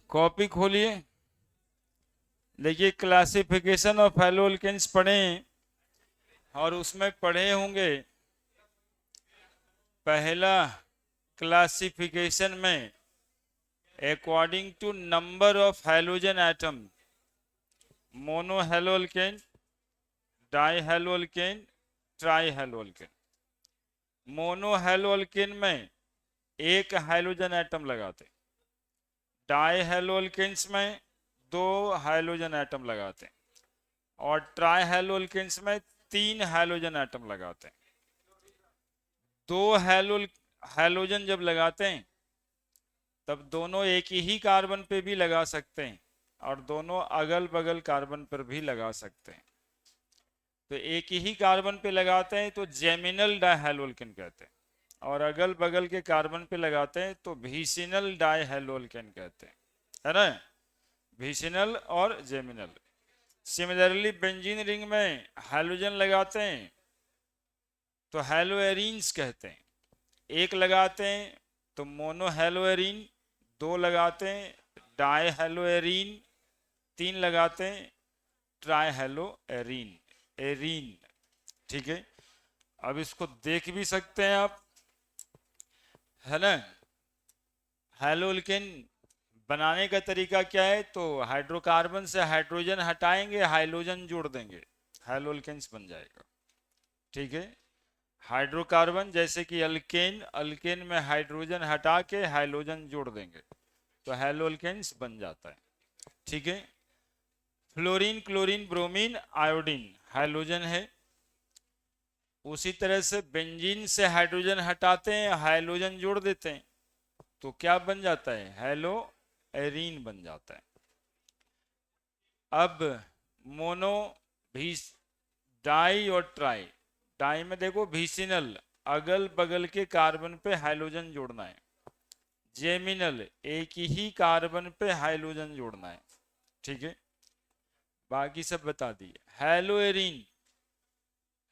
Copy खोलिए, देखिए classification of हैलोअल्केन्स पढ़ें और उसमें पढ़े होंगे पहला क्लासिफिकेशन में according to number of halogen atom, mono haloalkane, di haloalkane, tri haloalkane. Mono haloalkane में एक हाइड्रोजन एटम लगाते, डाई हैलोअल्केन्स में दो हाइड्रोजन एटम लगाते हैं, और ट्राई हैलोअल्केन्स में तीन हाइड्रोजन एटम लगाते हैं। दो हैलोजन जब लगाते हैं तब दोनों एक ही कार्बन पे भी लगा सकते हैं और दोनों अगल बगल कार्बन पर भी लगा सकते हैं। तो एक ही कार्बन पे लगाते हैं तो जेमिनल डाइहैलोअल्केन कहते हैं, और अगल बगल के कार्बन पे लगाते हैं तो विसिनल डाइहैलोअल्केन कहते हैं, है ना। विसिनल और जेमिनल। सिमिलरली बेंजीन रिंग में हाइड्रोजन लगाते हैं तो हैलोएरीन्स कहते हैं। एक लगाते हैं तो मोनो हैलोएरीन, दो लगाते हैं डाई हैलोएरीन, तीन लगाते हैं ट्राई हैलोएरीन, एरीन। ठीक है, अब इसको देख भी सकते हैं आप, है ना। हैलोअल्केन बनाने का तरीका क्या है, तो हाइड्रोकार्बन से हाइड्रोजन हटाएंगे, हाइड्रोजन जोड़ देंगे, हैलोअल्केन्स बन जाएगा। ठीक है, हाइड्रोकार्बन जैसे कि अल्केन, अल्केन में हाइड्रोजन हटा के हाइड्रोजन जोड़ देंगे तो हैलोअल्केन्स बन जाता है। ठीक है, fluorine, chlorine, bromine, iodine hydrogen है। उसी तरह से बेंजीन से हाइड्रोजन हटाते हैं, हाइड्रोजन जोड़ देते हैं तो क्या बन जाता है, हेलो एरीन बन जाता है। अब मोनो, भी, डाई और ट्राई। डाई में देखो विसिनल, अगल बगल के कार्बन पे हाइड्रोजन जोड़ना है। जेमिनल, एक ही कार्बन पे हाइड्रोजन जोड़ना है। ठीक है, बाकी सब बता दिए। हेलोएरीन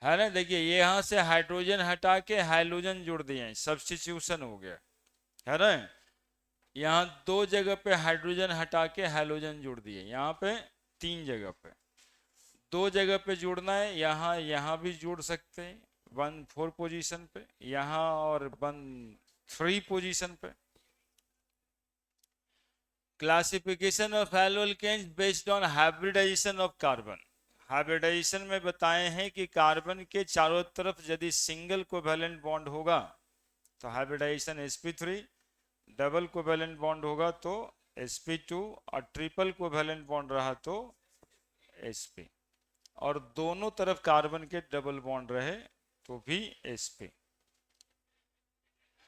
है ना, देखिए यहां से हाइड्रोजन हटा के हाइड्रोजन जोड़ दिए, सब्स्टिट्यूशन हो गया, है ना। यहाँ दो जगह पे हाइड्रोजन हटा के हाइड्रोजन जोड़ दिए, यहाँ पे तीन जगह पे, दो जगह पे जोड़ना है, यहाँ यहाँ भी जोड़ सकते हैं 1 4 पोजीशन पे, यहाँ और 1 3 पोजीशन पे। Classification of haloalkanes based on hybridization of carbon. Hybridization में बताए हैं कि कार्बन के चारों तरफ यदि सिंगल कोवैलेंट बॉन्ड होगा तो hybridisation sp3, double covalent bond होगा तो sp2, और ट्रिपल कोवैलेंट बॉन्ड रहा तो sp, और दोनों तरफ कार्बन के डबल बॉन्ड रहे तो भी sp।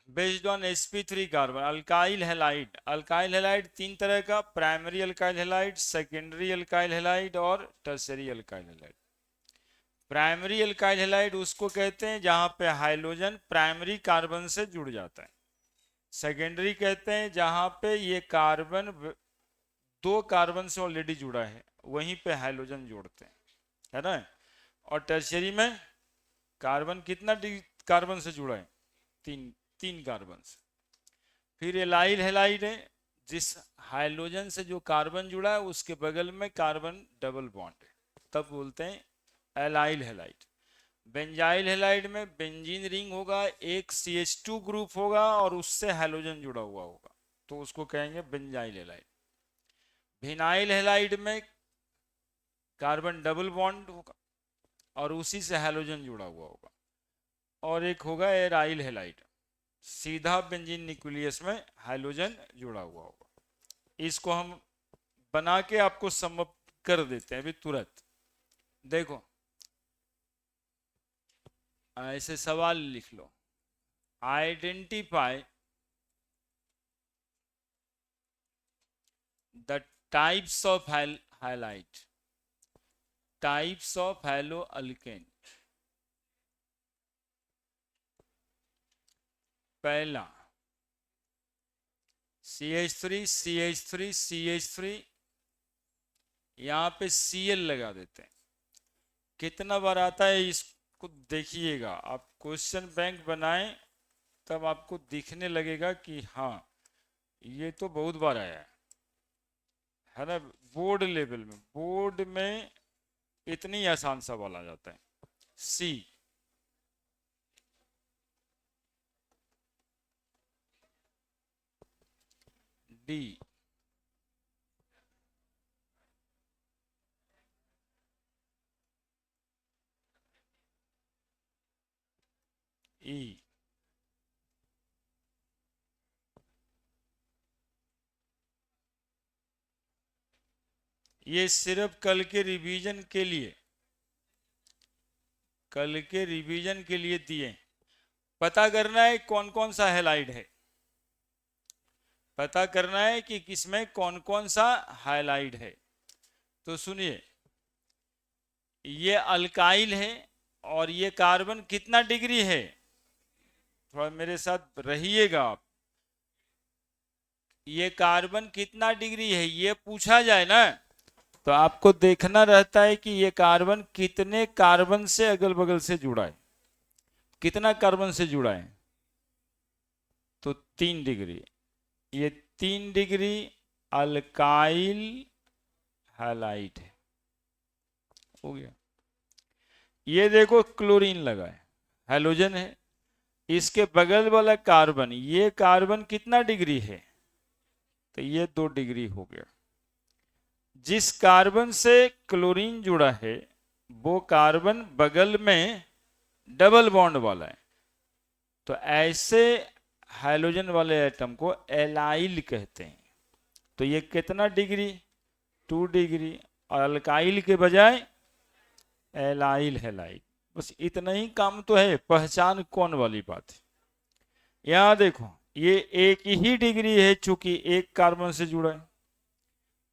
Based on sp3 carbon, alkyl halide. Alkyl halide तीन तरह का, primary alkyl halide, secondary alkyl halide और tertiary alkyl halide. Primary alkyl halide उसको कहते हैं जहां पे हाइड्रोजन प्राइमरी कार्बन से जुड़ जाता है। सेकेंडरी कहते हैं जहां पे ये कार्बन दो कार्बन से ऑलरेडी जुड़ा है, वहीं पे हाइड्रोजन जोड़ते हैं, है ना। और टर्शियरी में कार्बन कितना कार्बन से जुड़ा है, तीन, तीन कार्बन से। फिर एलाइल हैलाइड है, जिस हाइड्रोजन से जो कार्बन जुड़ा है उसके बगल में कार्बन डबल बॉन्ड है, तब बोलते हैं एलाइल हैलाइड। बेंजाइल हैलाइड में बेंजीन रिंग होगा, एक CH2 ग्रुप होगा और उससे हाइड्रोजन जुड़ा हुआ होगा तो उसको कहेंगे बेंजाइल हैलाइड। विनाइल हैलाइड में कार्बन डबल बॉन्ड होगा और उसी से हाइड्रोजन जुड़ा हुआ होगा। और एक होगा एराइल हैलाइड, सीधा बेंजीन न्यूक्लियस में हाइड्रोजन जुड़ा हुआ होगा। इसको हम बना के आपको समअप कर देते हैं अभी तुरंत। देखो ऐसे सवाल लिख लो, identify the types of highlight, types of haloalkane. पहला CH3, CH3, CH3, यहाँ पे Cl लगा देते हैं। कितना बार आता है इसको देखिएगा, आप क्वेश्चन बैंक बनाएं तब आपको दिखने लगेगा कि हाँ ये तो बहुत बार आया है। है ना। बोर्ड लेवल में, बोर्ड में इतनी आसान सवाल आ जाता है। सी, डी, ई। ये सिर्फ कल के रिवीजन के लिए, कल के रिवीजन के लिए दिए। पता करना है कौन कौन सा हैलाइड है, पता करना है कि किसमें कौन कौन सा हाइलाइट है। तो सुनिए, ये अल्काइल है और ये कार्बन कितना डिग्री है, थोड़ा मेरे साथ रहिएगा आप। ये कार्बन कितना डिग्री है ये पूछा जाए ना, तो आपको देखना रहता है कि ये कार्बन कितने कार्बन से अगल बगल से जुड़ा है, कितना कार्बन से जुड़ा है। तो 3 डिग्री, ये 3 डिग्री अल्काइल हैलाइड है, हो गया। ये देखो क्लोरीन लगा है, हैलोजन है, इसके बगल वाला कार्बन, ये कार्बन कितना डिग्री है, तो ये 2 डिग्री हो गया। जिस कार्बन से क्लोरीन जुड़ा है वो कार्बन बगल में डबल बॉन्ड वाला है, तो ऐसे हाइड्रोजन वाले एटम को एलाइल कहते हैं। तो ये कितना डिग्री, 2 डिग्री, और अल्काइल के बजाय एलाइल हैलाइड। बस इतना ही काम तो है, पहचान कौन वाली बात है। यहां देखो ये 1 ही डिग्री है चूंकि एक कार्बन से जुड़ा है,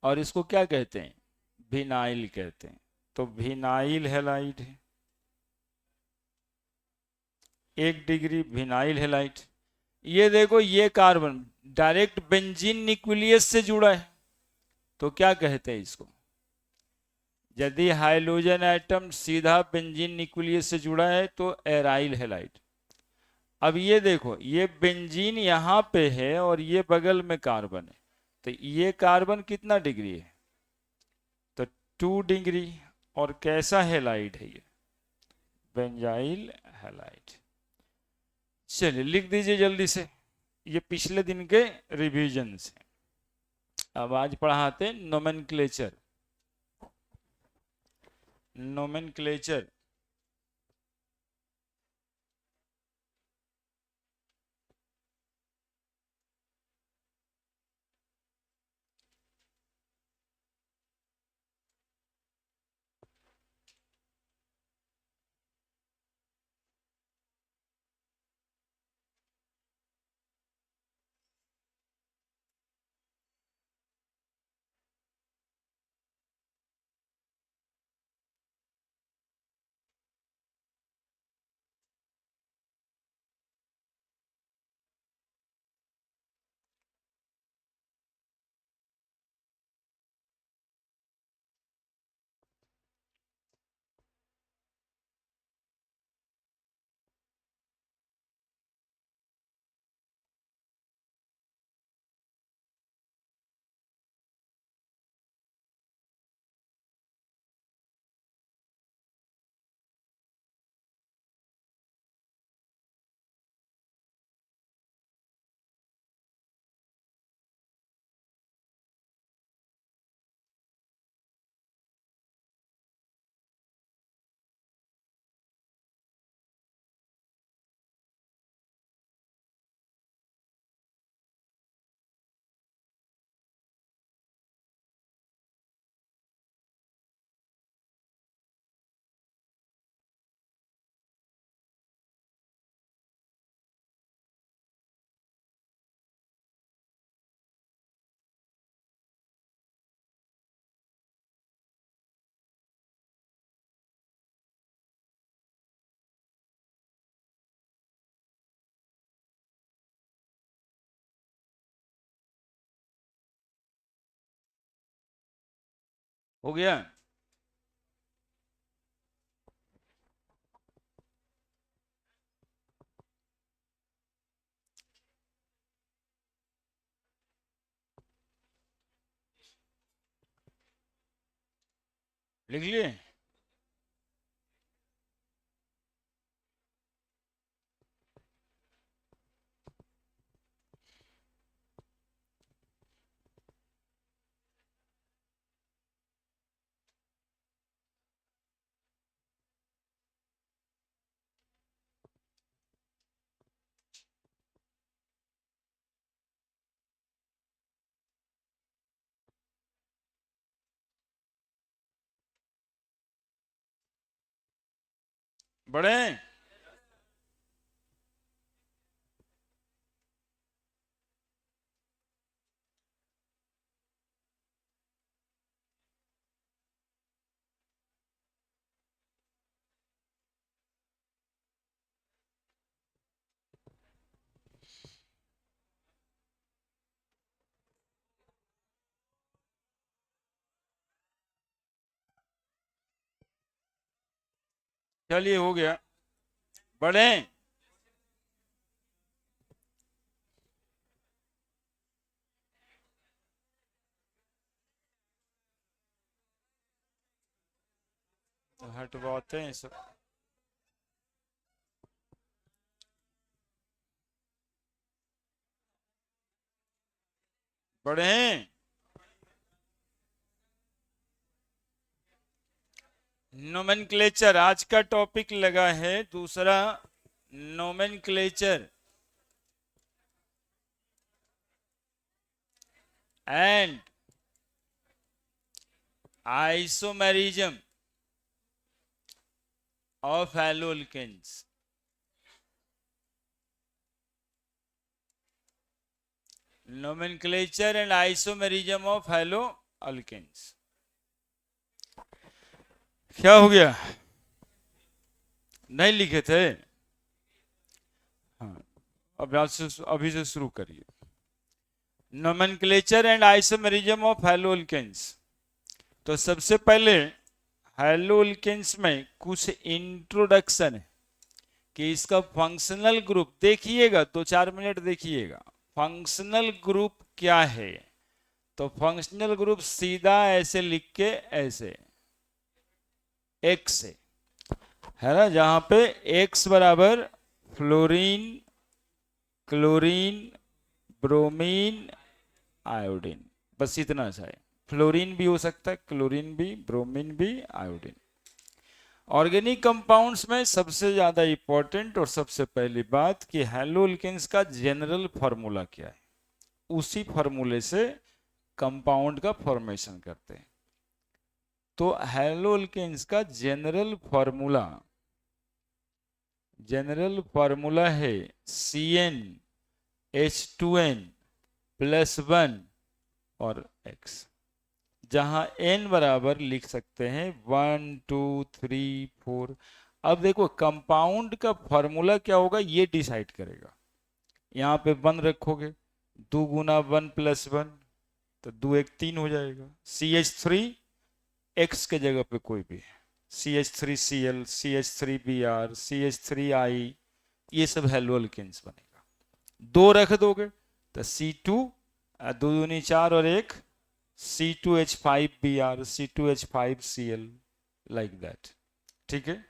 और इसको क्या कहते हैं, विनाइल कहते हैं। तो विनाइल हैलाइड है, 1 डिग्री विनाइल हैलाइड। ये देखो ये कार्बन डायरेक्ट बेंजीन न्यूक्लियस से जुड़ा है, तो क्या कहते हैं इसको, यदि हाइड्रोजन एटम सीधा बेंजीन न्यूक्लियस से जुड़ा है तो एराइल हैलाइड। अब ये देखो ये बेंजीन यहाँ पे है और ये बगल में कार्बन है, तो ये कार्बन कितना डिग्री है, तो 2 डिग्री। और कैसा हैलाइड है ये, बेंजाइल हैलाइड। चलिए लिख दीजिए जल्दी से, ये पिछले दिन के रिवीजन से। अब आज पढ़ाते नोमेनक्लेचर, नोमेनक्लेचर। हो गया। लिख लिए? बड़े? चलिए हो गया। बड़े? तो हटवाते हैं सब। बड़े हैं? नोमेनक्लेचर आज का टॉपिक लगा है दूसरा, nomenclature and isomerism of haloalkanes. Nomenclature and isomerism of haloalkanes. क्या हो गया? नहीं लिखे थे? हाँ, अभी से शुरू करिए। Nomenclature and isomerism of haloalkanes. तो सबसे पहले हैलोअल्केन्स में कुछ इंट्रोडक्शन है कि इसका फंक्शनल ग्रुप देखिएगा, 2-4 मिनट देखिएगा। फंक्शनल ग्रुप क्या है? तो फंक्शनल ग्रुप सीधा ऐसे लिख के, ऐसे एक्स है ना, जहां पे एक्स बराबर फ्लोरीन, क्लोरीन, ब्रोमीन, आयोडीन, बस इतना सा है। फ्लोरीन भी हो सकता है, क्लोरीन भी, ब्रोमीन भी, आयोडीन। ऑर्गेनिक कंपाउंड्स में सबसे ज्यादा इंपॉर्टेंट और सबसे पहली बात कि हैलोअल्केन्स का जनरल फार्मूला क्या है, उसी फार्मूले से कंपाउंड का फॉर्मेशन करते हैं। तो हैलोअल्केन्स का जनरल फार्मूला है CnH2n+1 और X, जहां n बराबर लिख सकते हैं 1 2 3 4। अब देखो कंपाउंड का फॉर्मूला क्या होगा ये डिसाइड करेगा। यहाँ पे 1 रखोगे, 2 गुना 1+1 तो 2 1 3 हो जाएगा। CH3 X के जगह पे कोई भी, CH3Cl, CH3Br, CH3I, ये सब हैलोअल्केन्स बनेगा। 2 रख दोगे तो C2, 2 दूनी 4 और 1 C2H5Br, C2H5Cl, लाइक दैट। ठीक है,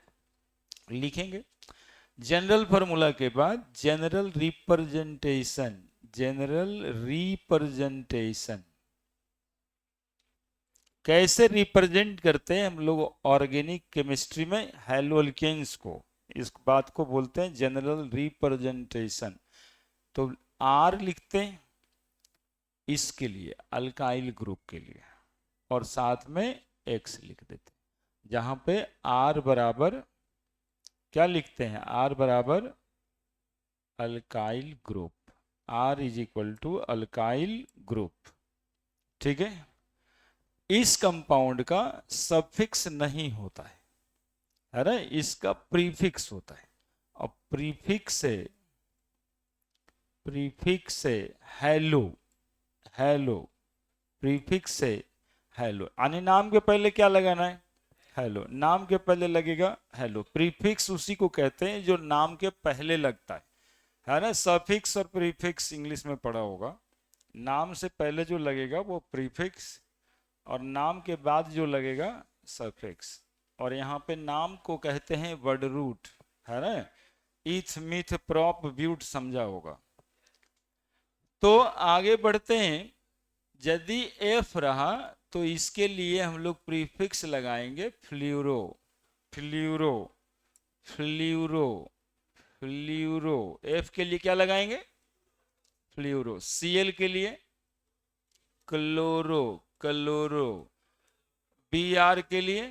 लिखेंगे। जनरल फॉर्मूला के बाद जनरल रिप्रेजेंटेशन कैसे रिप्रेजेंट करते हैं हम लोग ऑर्गेनिक केमिस्ट्री में हैलोअल्केन्स को, इस बात को बोलते हैं जनरल रिप्रेजेंटेशन। तो आर लिखते हैं इसके लिए, अल्काइल ग्रुप के लिए, और साथ में एक्स लिख देते हैं, जहां पे आर बराबर क्या लिखते हैं, आर बराबर alkyl group, R is equal to alkyl group. ठीक है, इस कंपाउंड का सफिक्स नहीं होता है ना, इसका प्रीफिक्स होता है। और प्रीफिक्स से हेलो, प्रीफिक्स से हेलो, यानी नाम के पहले क्या लगाना है, हेलो। नाम के पहले लगेगा हेलो। प्रीफिक्स उसी को कहते हैं जो नाम के पहले लगता है ना। सफिक्स और प्रीफिक्स इंग्लिश में पढ़ा होगा। नाम से पहले जो लगेगा वो प्रीफिक्स, और नाम के बाद जो लगेगा सफिक्स। और यहाँ पे नाम को कहते हैं वर्ड रूट, है ना। ईथ मिथ प्रॉप ब्यूट समझा होगा। तो आगे बढ़ते हैं। यदि एफ रहा तो इसके लिए हम लोग प्रीफिक्स लगाएंगे फ्ल्यूरो, फ्ल्यूरो, फ्ल्यूरो, फ्ल्यूरो। एफ के लिए क्या लगाएंगे? फ्ल्यूरो। सीएल के लिए क्लोरो, क्लोरो। बी आर के लिए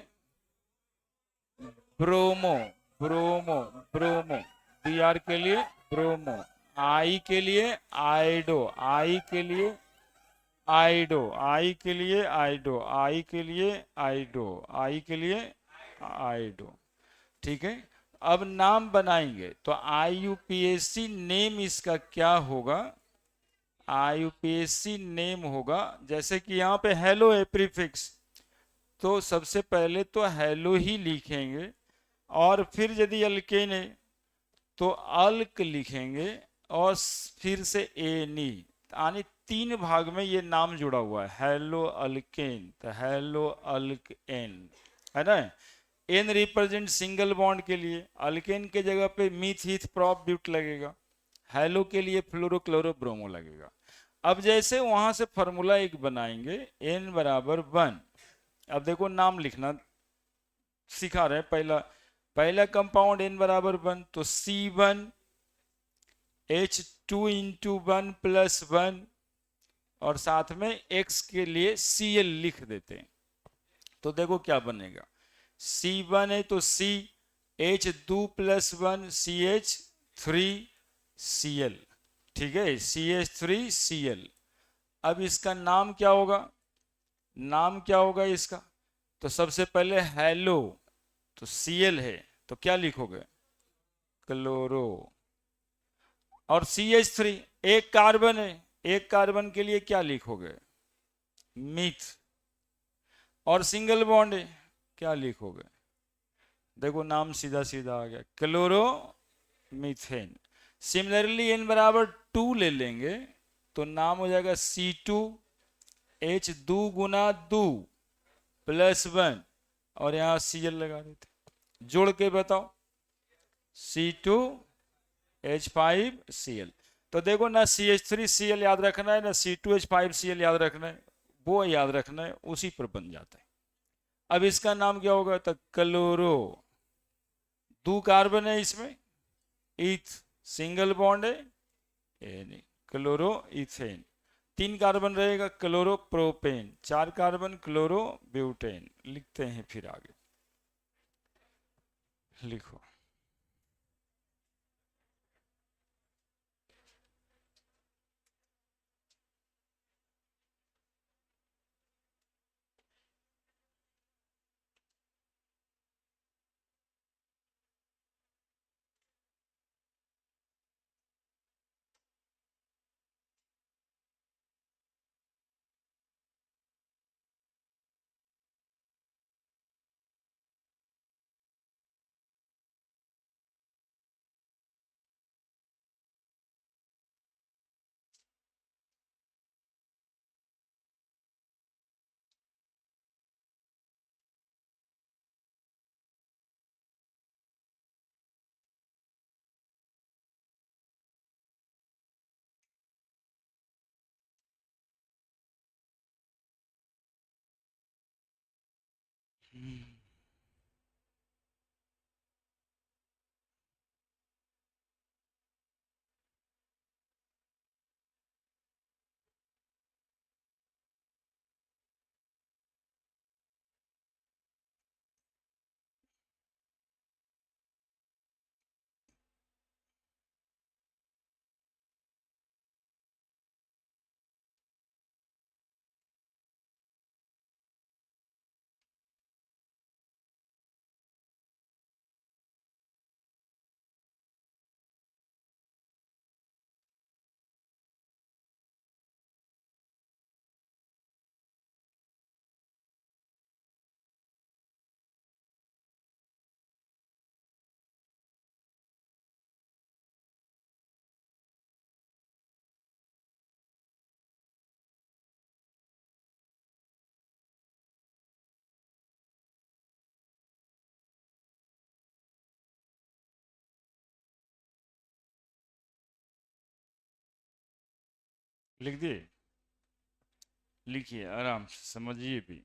bromo, bromo, bromo. B R के लिए ब्रोमो। आई के लिए आइडो, आई के लिए आइडो, आई के लिए आइडो, आई के लिए आइडो, आई के लिए आइडो। ठीक है। अब नाम बनाएंगे तो आईयूपीएससी नेम इसका क्या होगा? आईयूपीएससी नेम होगा, जैसे कि यहाँ पे हेलो है प्रीफिक्स, तो सबसे पहले तो हेलो ही लिखेंगे। और फिर यदि अल्केन है तो अल्क लिखेंगे। और फिर से एनी, यानी 3 भाग में ये नाम जुड़ा हुआ है। हेलो अल्केन, तो हेलो अल्केन, है ना। एन रिप्रेजेंट सिंगल बॉन्ड के लिए, अल्केन के जगह पे मीथ हीथ प्रॉप ब्यूट लगेगा। हेलो के लिए फ्लोरो क्लोरो ब्रोमो लगेगा। अब जैसे वहां से फॉर्मूला एक बनाएंगे, n बराबर 1। अब देखो नाम लिखना सिखा रहे हैं। पहला पहला कंपाउंड n बराबर 1, तो C1 H2 इंटू 1 प्लस 1, और साथ में x के लिए Cl लिख देते हैं। तो देखो क्या बनेगा। C1 है तो C H2 प्लस 1 CH3Cl। ठीक है, CH3Cl। अब इसका नाम क्या होगा? नाम क्या होगा इसका? तो सबसे पहले हेलो, तो Cl है तो क्या लिखोगे? क्लोरो। और CH3 एक कार्बन है, एक कार्बन के लिए क्या लिखोगे? मिथ। और सिंगल बॉन्ड है, क्या लिखोगे? देखो नाम सीधा सीधा आ गया, क्लोरो मीथेन। सिमिलरली n बराबर 2 ले लेंगे तो नाम हो जाएगा C2H2 गुना 2 प्लस 1, और यहां Cl लगा देते। जोड़ के बताओ, C2H5Cl। तो देखो ना CH3Cl याद रखना है, ना C2H5Cl याद रखना है, वो याद रखना है, उसी पर बन जाता है। अब इसका नाम क्या होगा? तो क्लोरो। 2 कार्बन है इसमें, ईथ, सिंगल बॉन्ड है ये नहीं, क्लोरो इथेन। 3 कार्बन रहेगा, chloro propane. 4 carbon, chloro butane. लिखते हैं फिर आगे, लिखो। लिख दिए? लिखिए आराम से, समझिए भी।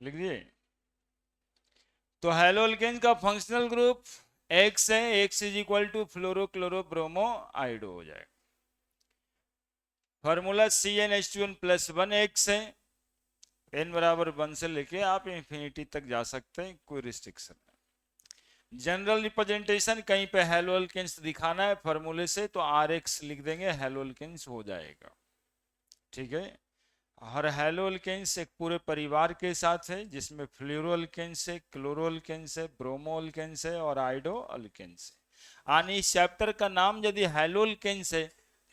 लिख दिए? तो हेलोल्केन का फंक्शनल ग्रुप एक्स है, X is equal to fluoro chloro bromo iodo हो जाएगा। फॉर्मूला CnH2n+1 है, n बराबर 1 से लेके आप इंफिनिटी तक जा सकते हैं, कोई रिस्ट्रिक्शन नहीं। जनरल रिप्रेजेंटेशन कहीं पे हेलोल्केन्स दिखाना है फॉर्मूले से तो RX लिख देंगे, हेलोल्केन्स हो जाएगा। ठीक है। हर हेलोल्केन्स एक पूरे परिवार के साथ है, जिसमें फ्लोरोल्केन्स है, क्लोरोल्केन्स है, ब्रोमोल्केन्स है और आइडोअल्केन्स है। यानी इस चैप्टर का नाम यदि हेलोल्केन्स है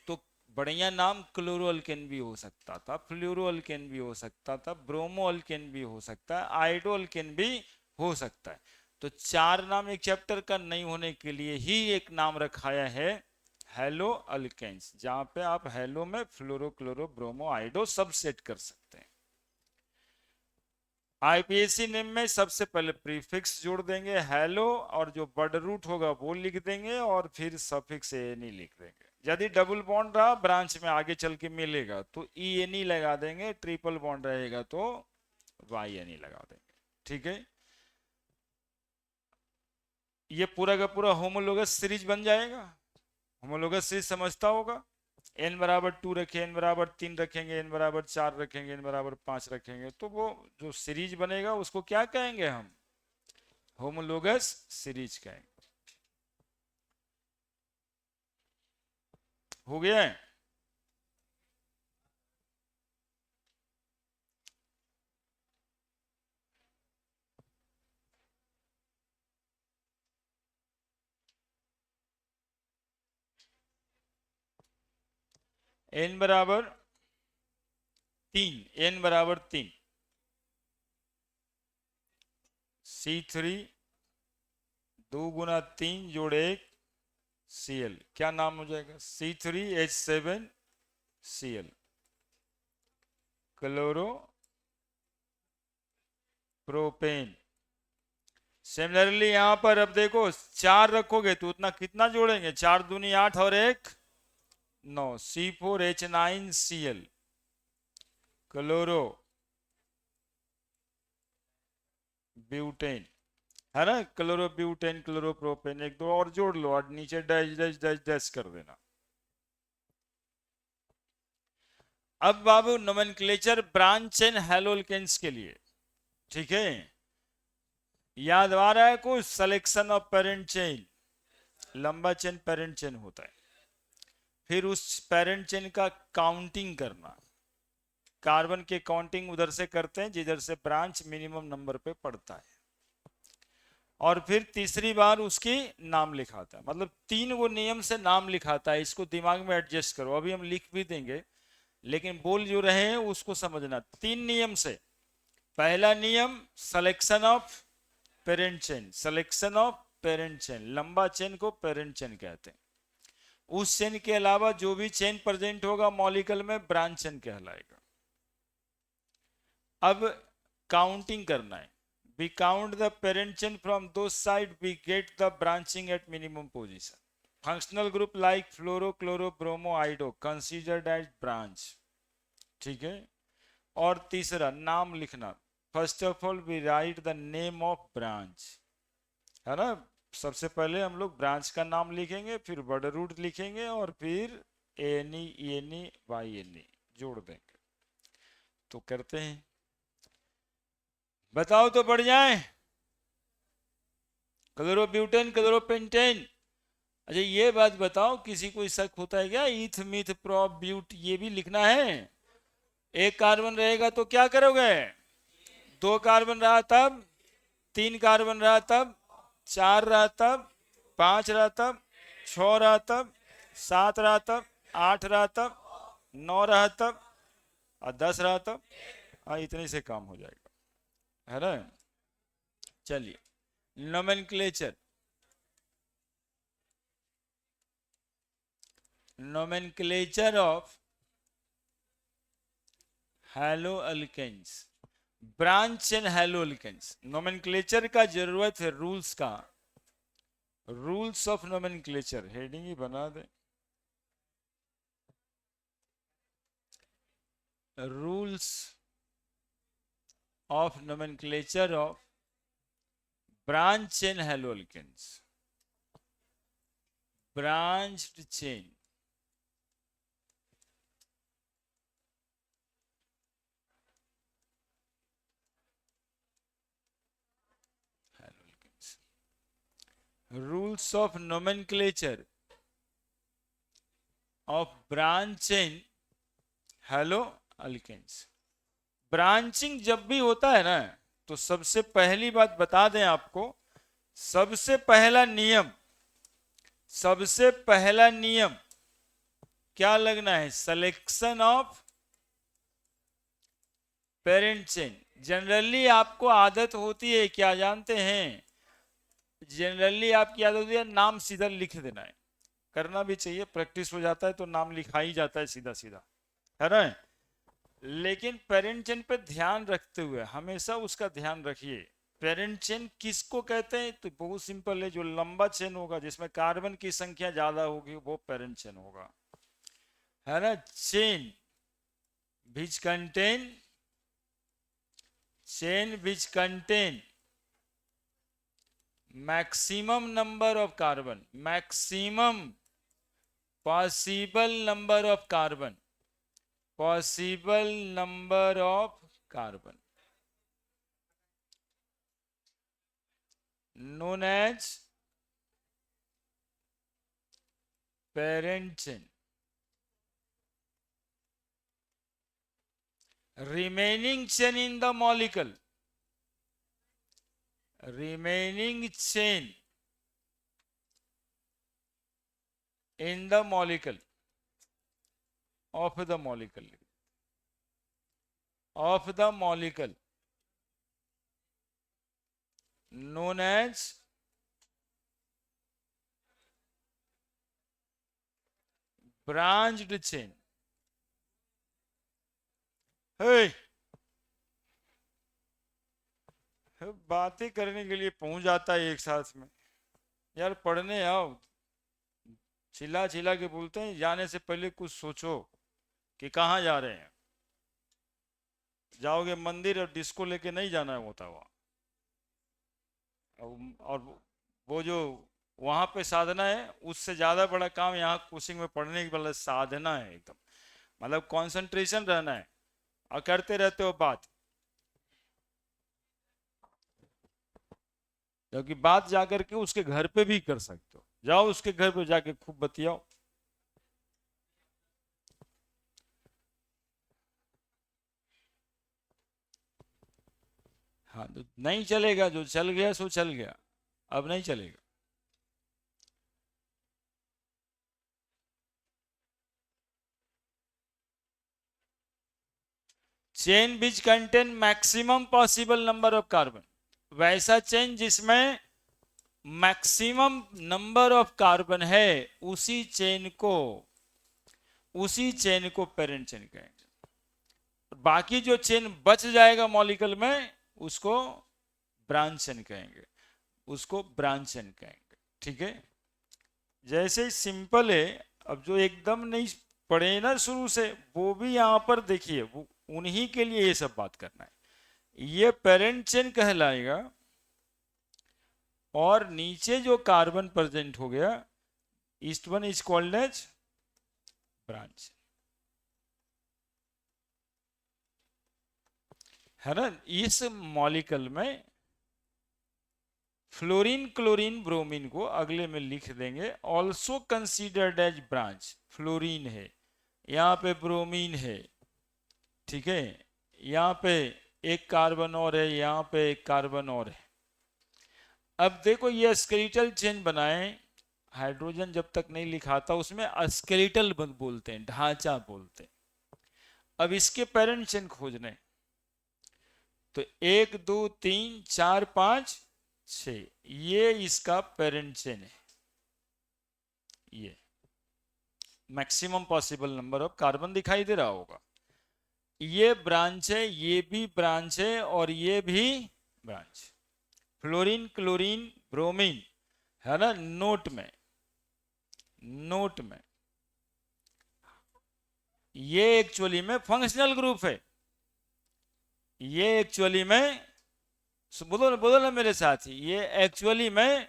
तो बढ़िया नाम क्लोरोल्केन भी हो सकता था, फ्लोरोल्केन भी हो सकता था, ब्रोमोल्केन भी हो सकता है, आइडोल्केन भी हो सकता है। तो चार नाम एक चैप्टर का नहीं होने के लिए ही एक नाम रखाया है हेलो अल्केन्स, जहां पे आप हेलो में फ्लोरो क्लोरो ब्रोमो आइडो सब सेट कर सकते हैं। आईपीएससी नेम में सबसे पहले प्रीफिक्स जोड़ देंगे हेलो, और जो वर्ड रूट होगा वो लिख देंगे, और फिर सफिक्स एनी लिख देंगे। यदि डबल बॉन्ड रहा ब्रांच में आगे चल के मिलेगा तो ENE लगा देंगे, ट्रिपल बॉन्ड रहेगा तो YNE लगा देंगे। ठीक है, ये पूरा का पूरा होमोलोगस सीरीज बन जाएगा। होमोलोगस सीरीज समझता होगा, n बराबर 2 रखें, n बराबर 3 रखेंगे, n बराबर 4 रखेंगे, n बराबर 5 रखेंगे, तो वो जो सीरीज बनेगा उसको क्या कहेंगे हम? होमोलोगस सीरीज कहेंगे। हो गया है? n बराबर 3, n बराबर 3, C3 2 गुना 3 जोड़ 1 Cl, क्या नाम हो जाएगा? C3H7Cl, chloro propane. सिमिलरली यहां पर अब देखो 4 रखोगे तो उतना कितना जोड़ेंगे? 4 दूनी 8 और 1 9, C4H9Cl, क्लोरो ब्यूटेन, है ना? क्लोरो ब्यूटेन, क्लोरोप्रोपेन, एक दो और जोड़ लो और नीचे डैश डैश डैश डैश कर देना। अब बाबू नोमेनक्लेचर ब्रांच चेन हेलोल्केन्स के लिए, ठीक है? याद आ रहा है कुछ? सिलेक्शन ऑफ पेरेंट चेन, लंबा चेन पेरेंट चेन होता है, फिर उस पेरेंट चेन का काउंटिंग करना, कार्बन के काउंटिंग उधर से करते हैं जिधर से ब्रांच मिनिमम नंबर पे पड़ता है, और फिर तीसरी बार उसकी नाम लिखाता है। मतलब 3 वो नियम से नाम लिखाता है, इसको दिमाग में एडजस्ट करो, अभी हम लिख भी देंगे लेकिन बोल जो रहे हैं उसको समझना। 3 नियम से, पहला नियम selection of parent chain, selection of parent chain, लंबा चेन को पेरेंट चेन कहते हैं। उस चेन के अलावा जो भी चेन प्रेजेंट होगा मॉलिक्यूल में ब्रांच चेन कहलाएगा। अब काउंटिंग करना है, we count the parent chain from those side we get the branching at minimum position. Functional group like fluoro chloro bromo ido considered as branch, ठीक है? और तीसरा नाम लिखना, first of all we write the name of branch, है ना? सबसे पहले हम लोग ब्रांच का नाम लिखेंगे, फिर वर्ड रूट लिखेंगे और फिर ANE ENE YNE जोड़ देंगे। तो करते हैं, बताओ तो बढ़ जाए। क्लोरोब्यूटेन, क्लोरोपेंटेन। अच्छा ये बात बताओ, किसी को शक होता है क्या ईथ मिथ प्रोप ब्यूट ये भी लिखना है? एक कार्बन रहेगा तो क्या करोगे? दो कार्बन रहा तब, तीन कार्बन रहा तब, चार रहा तब, पांच रहा तब, छ रहा तब, सात रहा तब, आठ रहा तब, नौ रहा तब, और 10 रहा तब। हाँ इतने से काम हो जाएगा, है ना? चलिए, nomenclature. Nomenclature of haloalkanes, branch chain haloalkanes. Nomenclature का जरूरत है रूल्स का, रूल्स ऑफ नोमेनक्लेचर हेडिंग ही बना दे। Rules of nomenclature of branch chain haloalkanes, branched chain. Rules of nomenclature of branch chain haloalkanes. Branching जब भी होता है ना, तो सबसे पहली बात बता दें आपको, सबसे पहला नियम, सबसे पहला नियम क्या लगना है? Selection of parent chain. Generally आपको आदत होती है, क्या जानते हैं? जनरली आपकी आदत होती है नाम सीधा लिख देना है। करना भी चाहिए, प्रैक्टिस हो जाता है तो नाम लिखा ही जाता है सीधा सीधा, है ना? लेकिन पेरेंट चेन पे ध्यान रखते हुए हमेशा उसका ध्यान रखिए। पेरेंट चेन किसको कहते हैं? तो बहुत सिंपल है, जो लंबा चेन होगा जिसमें कार्बन की संख्या ज्यादा होगी वो पेरेंट चेन होगा, है ना? Chain which contain, chain which contain maximum number of carbon, maximum possible number of carbon, possible number of carbon, known as parent chain. Remaining chain in the molecule, remaining chain in the molecule of the molecule, of the molecule known as branched chain. hey, बातें करने के लिए पहुंच जाता है एक साथ में। यार पढ़ने आओ, चिल्ला चिल्ला के बोलते हैं, जाने से पहले कुछ सोचो कि कहाँ जा रहे हैं। जाओगे मंदिर और डिस्को लेके नहीं जाना होता वहाँ। और वो जो वहां पे साधना है, उससे ज्यादा बड़ा काम यहाँ कोचिंग में पढ़ने की वाला साधना है एकदम। मतलब कंसंट्रेशन रहना है और करते रहते हो बात, क्योंकि बात जाकर के उसके घर पे भी कर सकते हो। जाओ उसके घर पे जाके खूब बतियाओ। हाँ तो नहीं चलेगा, जो चल गया सो चल गया, अब नहीं चलेगा। Chain which contain maximum possible number of carbon, वैसा चेन जिसमें मैक्सिमम नंबर ऑफ कार्बन है, उसी चेन को, उसी चेन को पेरेंट चेन कहेंगे। बाकी जो चेन बच जाएगा मॉलिक्यूल में, उसको ब्रांच चेन कहेंगे, उसको ब्रांच चेन कहेंगे। ठीक है, जैसे सिंपल है। अब जो एकदम नहीं पढ़े ना शुरू से, वो भी यहां पर देखिए, वो उन्हीं के लिए ये सब बात करना है। ये पेरेंट चेन कहलाएगा, और नीचे जो कार्बन प्रेजेंट हो गया, east one is called as branch, है ना। इस मॉलिक्यूल में फ्लोरीन क्लोरीन ब्रोमीन को अगले में लिख देंगे also considered as branch. Fluorine है, यहाँ पे ब्रोमीन है, ठीक है, यहाँ पे एक कार्बन और है, यहाँ पे एक कार्बन और है। अब देखो ये स्केलेटल चेन बनाए, हाइड्रोजन जब तक नहीं लिखा था उसमें स्केलेटल बोलते हैं, ढांचा बोलते हैं। अब इसके पेरेंट चेन खोजने, तो 1 2 3 4 5 6, ये इसका पेरेंट चेन है। ये maximum possible number of carbon दिखाई दे रहा होगा। ये ब्रांच है, ये भी ब्रांच है, और ये भी ब्रांच। फ्लोरीन क्लोरीन ब्रोमीन है ना। नोट में, नोट में ये एक्चुअली में फंक्शनल ग्रुप है। ये एक्चुअली में, बोलो ना मेरे साथ ही, ये एक्चुअली में,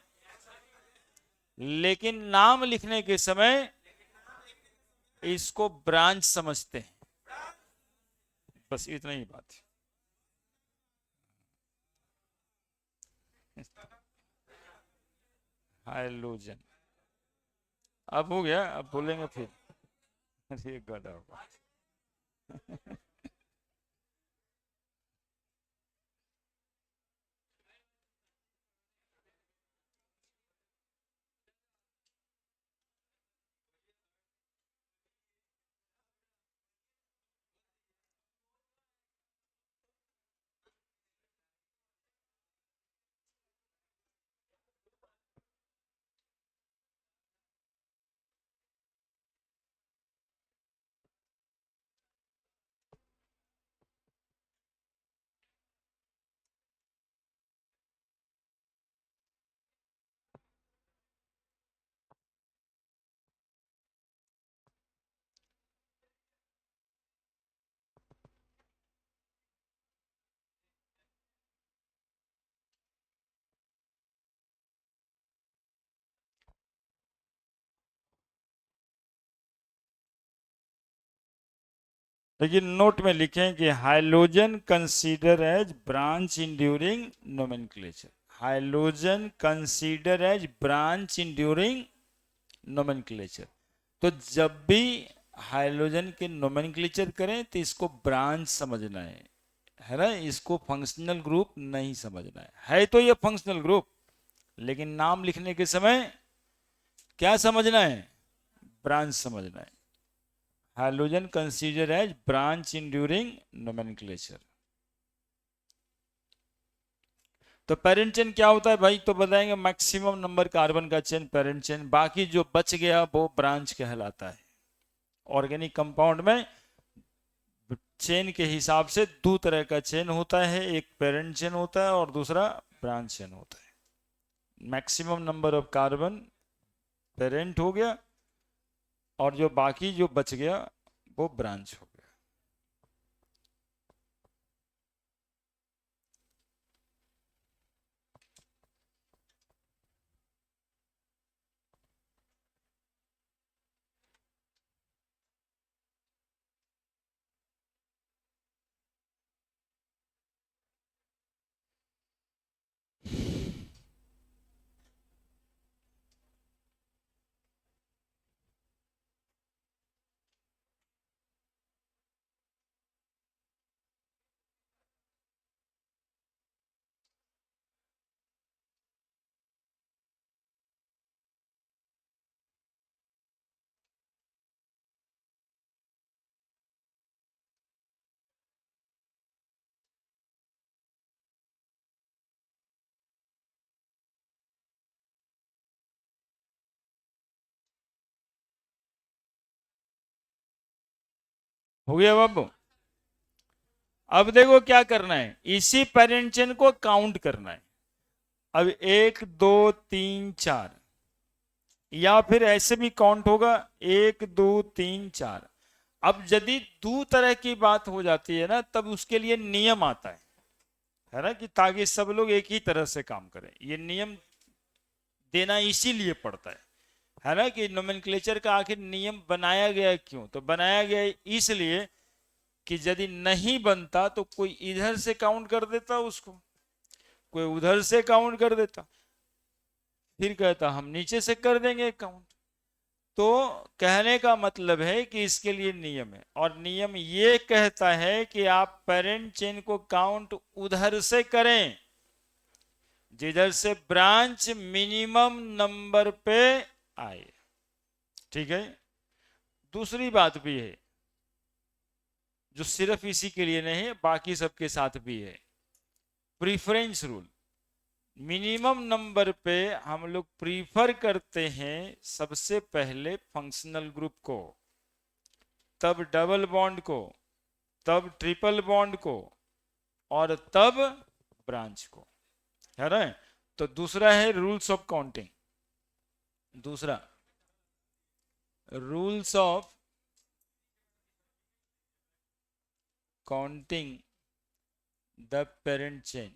लेकिन नाम लिखने के समय इसको ब्रांच समझते हैं। बस इतना ही बात है। हाइड्रोजन अब हो गया, अब बोलेंगे फिर अरे गधा होगा। लेकिन नोट में लिखें कि hydrogen consider as branch in during nomenclature. Hydrogen consider as branch in during nomenclature. तो जब भी हाइड्रोजन के नोमेनक्लेचर करें तो इसको ब्रांच समझना है ना। इसको फंक्शनल ग्रुप नहीं समझना है तो ये फंक्शनल ग्रुप, लेकिन नाम लिखने के समय क्या समझना है, ब्रांच समझना है। Hydrogen consider as branch in during nomenclature. तो पेरेंट चेन क्या होता है भाई, तो बताएंगे मैक्सिमम नंबर कार्बन का चेन पेरेंट चेन, बाकी जो बच गया वो ब्रांच कहलाता है। ऑर्गेनिक कंपाउंड में चेन के हिसाब से दो तरह का चेन होता है, एक पेरेंट चेन होता है और दूसरा ब्रांच चेन होता है। Maximum number of carbon parent हो गया, और जो बाकी जो बच गया वो ब्रांच हो गया। हो गया बाबू। अब देखो क्या करना है, इसी पेरेंट चेन को काउंट करना है। अब 1 2 3 4, या फिर ऐसे भी काउंट होगा 1 2 3 4। अब यदि दो तरह की बात हो जाती है ना, तब उसके लिए नियम आता है ना, कि ताकि सब लोग एक ही तरह से काम करें। ये नियम देना इसीलिए पड़ता है ना, कि नोमेनक्लेचर का आखिर नियम बनाया गया क्यों, तो बनाया गया इसलिए कि यदि नहीं बनता तो कोई इधर से काउंट कर देता उसको, कोई उधर से काउंट कर देता, फिर कहता हम नीचे से कर देंगे काउंट। तो कहने का मतलब है कि इसके लिए नियम है, और नियम ये कहता है कि आप पेरेंट चेन को काउंट उधर से करें जिधर से ब्रांच मिनिमम नंबर पे आए। ठीक है। दूसरी बात भी है जो सिर्फ इसी के लिए नहीं है, बाकी सबके साथ भी है, प्रीफरेंस रूल। मिनिमम नंबर पे हम लोग प्रीफर करते हैं सबसे पहले फंक्शनल ग्रुप को, तब डबल बॉन्ड को, तब ट्रिपल बॉन्ड को, और तब ब्रांच को, है ना। तो दूसरा है रूल्स ऑफ काउंटिंग। दूसरा rules of counting the parent chain.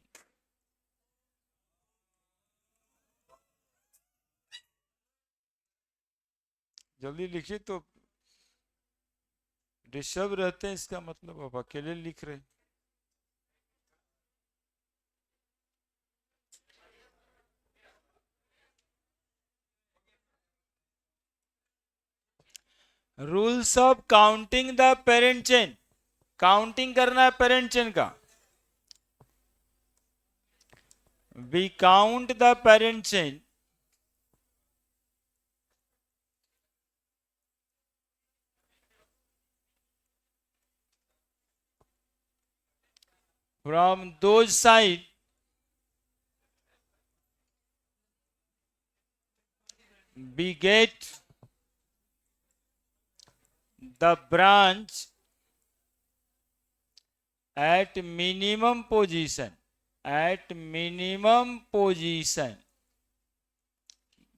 जल्दी लिखिए, तो डिस्टर्ब रहते हैं, इसका मतलब आप अकेले लिख रहे। Rules of counting the parent chain. Counting करना है पेरेंट चेन का। We count the parent chain from those side we get the branch at minimum position, at minimum position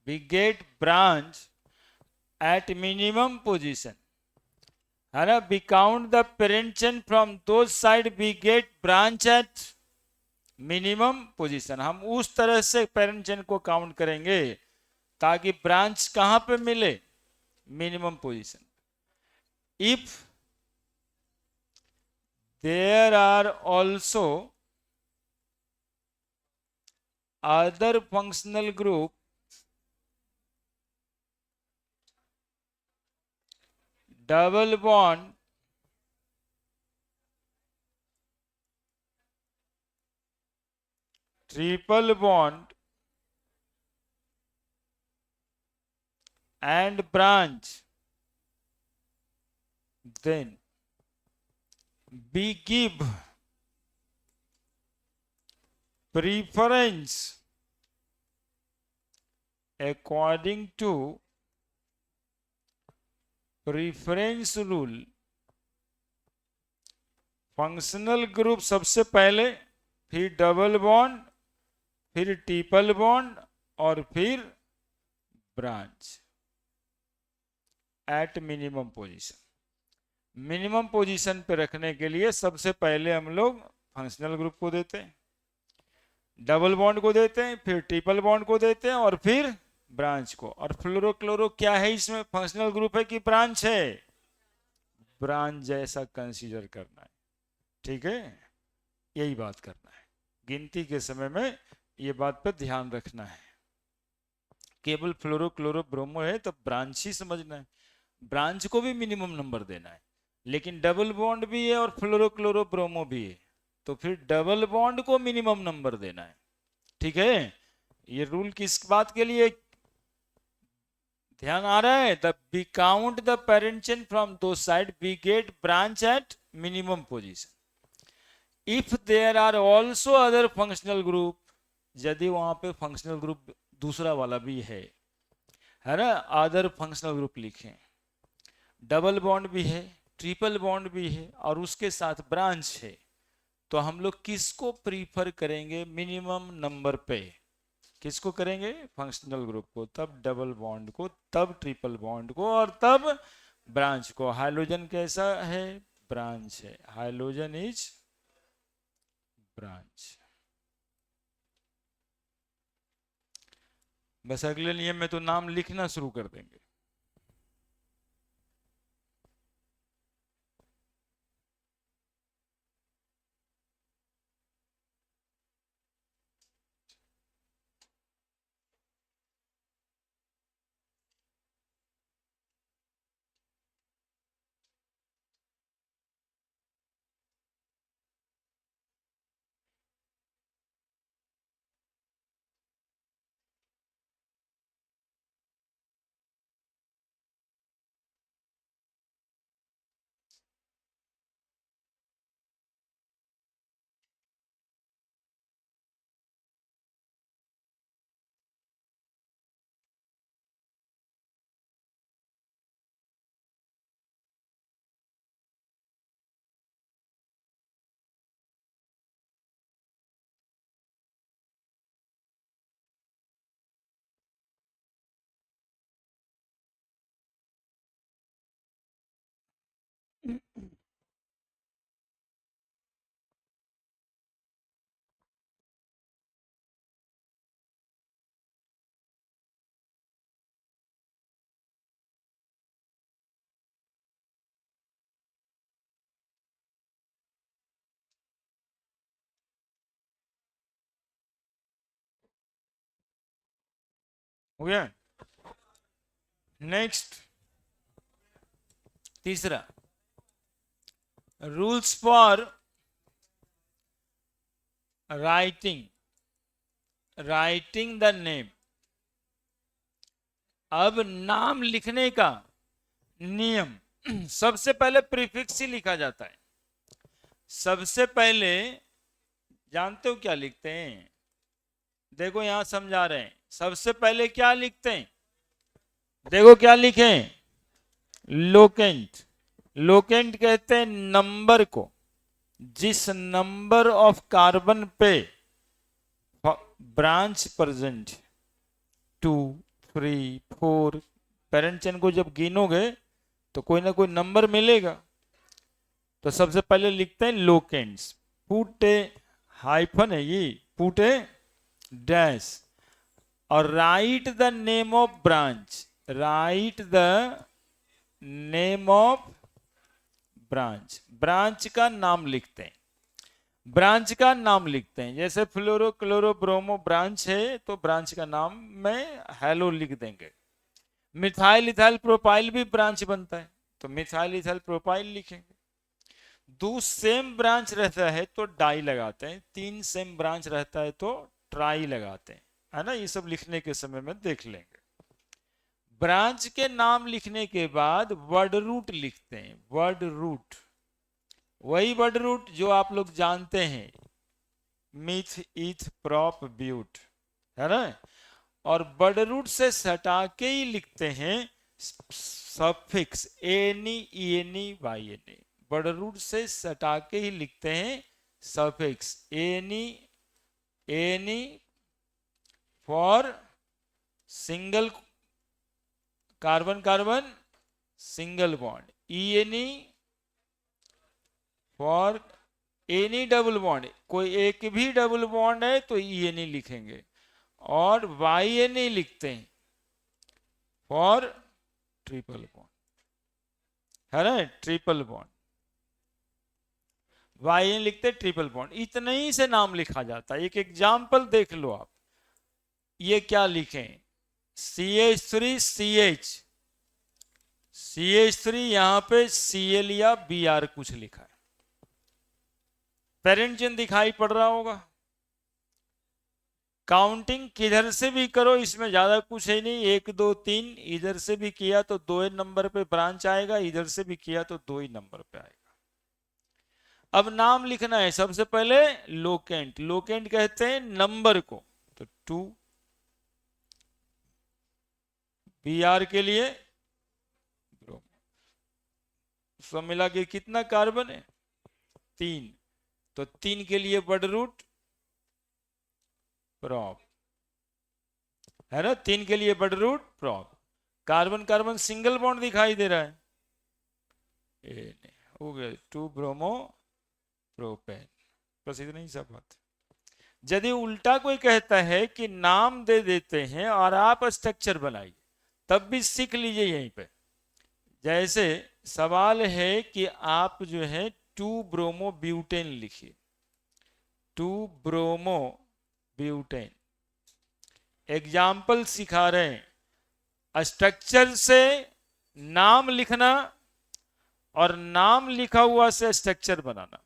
we get branch at minimum position, है ना। we count the parent chain from those side we get branch at minimum position. हम उस तरह से parent chain को count करेंगे ताकि branch कहां पे मिले, minimum position. If there are also other functional group double bond triple bond and branch, then we give preference according to preference rule। Functional group सबसे पहले, फिर डबल बॉन्ड, फिर ट्रिपल बॉन्ड, और फिर branch at minimum position. Minimum position पे रखने के लिए सबसे पहले हम लोग फंक्शनल ग्रुप को देते हैं, डबल बॉन्ड को देते हैं, फिर ट्रिपल बॉन्ड को देते हैं, और फिर ब्रांच को। और फ्लोरो क्लोरो क्या है इसमें, फंक्शनल ग्रुप है कि ब्रांच है, ब्रांच जैसा कंसीडर करना है। ठीक है, यही बात करना है। गिनती के समय में ये बात पर ध्यान रखना है। केवल फ्लोरो क्लोरो ब्रोमो है तो ब्रांच ही समझना है, ब्रांच को भी मिनिमम नंबर देना है। लेकिन डबल बॉन्ड भी है और फ्लोरो क्लोरो ब्रोमो भी है, तो फिर डबल बॉन्ड को मिनिमम नंबर देना है। ठीक है, ये रूल किस बात के लिए ध्यान आ रहा है, the we count the parent chain from दो side we get branch at minimum position. If there are also other functional group, यदि वहां पे फंक्शनल ग्रुप दूसरा वाला भी है ना, अदर फंक्शनल ग्रुप लिखें, डबल बॉन्ड भी है, ट्रिपल बॉन्ड भी है, और उसके साथ ब्रांच है, तो हम लोग किसको प्रीफर करेंगे मिनिमम नंबर पे, किसको करेंगे, फंक्शनल ग्रुप को, तब डबल बॉन्ड को, तब ट्रिपल बॉन्ड को, और तब ब्रांच को। हाइड्रोजन कैसा है, ब्रांच है, हाइड्रोजन इज ब्रांच। बस अगले नियम में तो नाम लिखना शुरू कर देंगे। हो गया। नेक्स्ट, तीसरा, rules for writing the name. अब नाम लिखने का नियम, सबसे पहले प्रीफिक्स ही लिखा जाता है। सबसे पहले जानते हो क्या लिखते हैं? देखो यहां समझा रहे हैं, सबसे पहले क्या लिखते हैं? देखो क्या लिखें, लोकेंट। लोकेंट कहते हैं नंबर को, जिस नंबर ऑफ कार्बन पे ब्रांच प्रेजेंट, 2, 3, 4, पेरेंट चेन को जब गिनोगे तो कोई ना कोई नंबर मिलेगा। तो सबसे पहले लिखते हैं लोकेंट्स, पुट ए हाइफन है ये, पुट ए डैश, और right the name of branch, right the name of branch, branch का नाम लिखते हैं, ब्रांच का नाम लिखते हैं। जैसे फ्लोरो क्लोरो ब्रोमो ब्रांच है तो ब्रांच का नाम में हेलो लिख देंगे। मिथाइल इथाइल प्रोपाइल भी ब्रांच बनता है तो मिथाइल इथाइल प्रोपाइल लिखेंगे। दो सेम ब्रांच रहता है तो डाई लगाते हैं, तीन सेम ब्रांच रहता है तो ट्राई लगाते हैं, है ना। ये सब लिखने के समय में देख लेंगे। ब्रांच के नाम लिखने के बाद वर्ड रूट लिखते हैं, वर्ड रूट, वही वर्ड रूट जो आप लोग जानते हैं, मिथ ईथ प्रॉप ब्यूट, है ना। और वर्ड रूट से सटा के ही लिखते हैं suffix ane E N E Y N E, word root से सटा के ही लिखते हैं suffix ane ane for single carbon carbon single bond, E N E for any double bond, कोई एक भी डबल बॉन्ड है तो ईएनई लिखेंगे, और वाईएनई लिखते हैं फॉर ट्रिपल बॉन्ड, है ना, ट्रिपल बॉन्ड, वाईएन लिखते ट्रिपल बॉन्ड। इतने ही से नाम लिखा जाता है। एक एग्जाम्पल देख लो आप, ये क्या लिखें, CH3 CH, CH3 यहां पे Cl या Br कुछ लिखा है, पेरेंट चिन्ह दिखाई पड़ रहा होगा। काउंटिंग किधर से भी करो, इसमें ज्यादा कुछ है नहीं, 1 2 3, इधर से भी किया तो 2 नंबर पे ब्रांच आएगा, इधर से भी किया तो 2 ही नंबर पे आएगा। अब नाम लिखना है, सबसे पहले लोकेंट, लोकेंट कहते हैं नंबर को, तो 2, Br के लिए सब मिला के कितना कार्बन है, 3, तो 3 के लिए वर्ड रूट प्रॉप, है ना, 3 के लिए word root prop. Carbon carbon single bond दिखाई दे रहा है, हो गया 2 ब्रोमो प्रोपेन, बस इतना ही सब बात। यदि उल्टा कोई कहता है कि नाम दे देते हैं और आप स्ट्रक्चर बनाइए, तब भी सीख लीजिए यहीं पे। जैसे सवाल है कि आप जो है 2 ब्रोमो ब्यूटेन लिखिए, 2 ब्रोमो ब्यूटेन, एग्जाम्पल सिखा रहे हैं, स्ट्रक्चर से नाम लिखना और नाम लिखा हुआ से स्ट्रक्चर बनाना।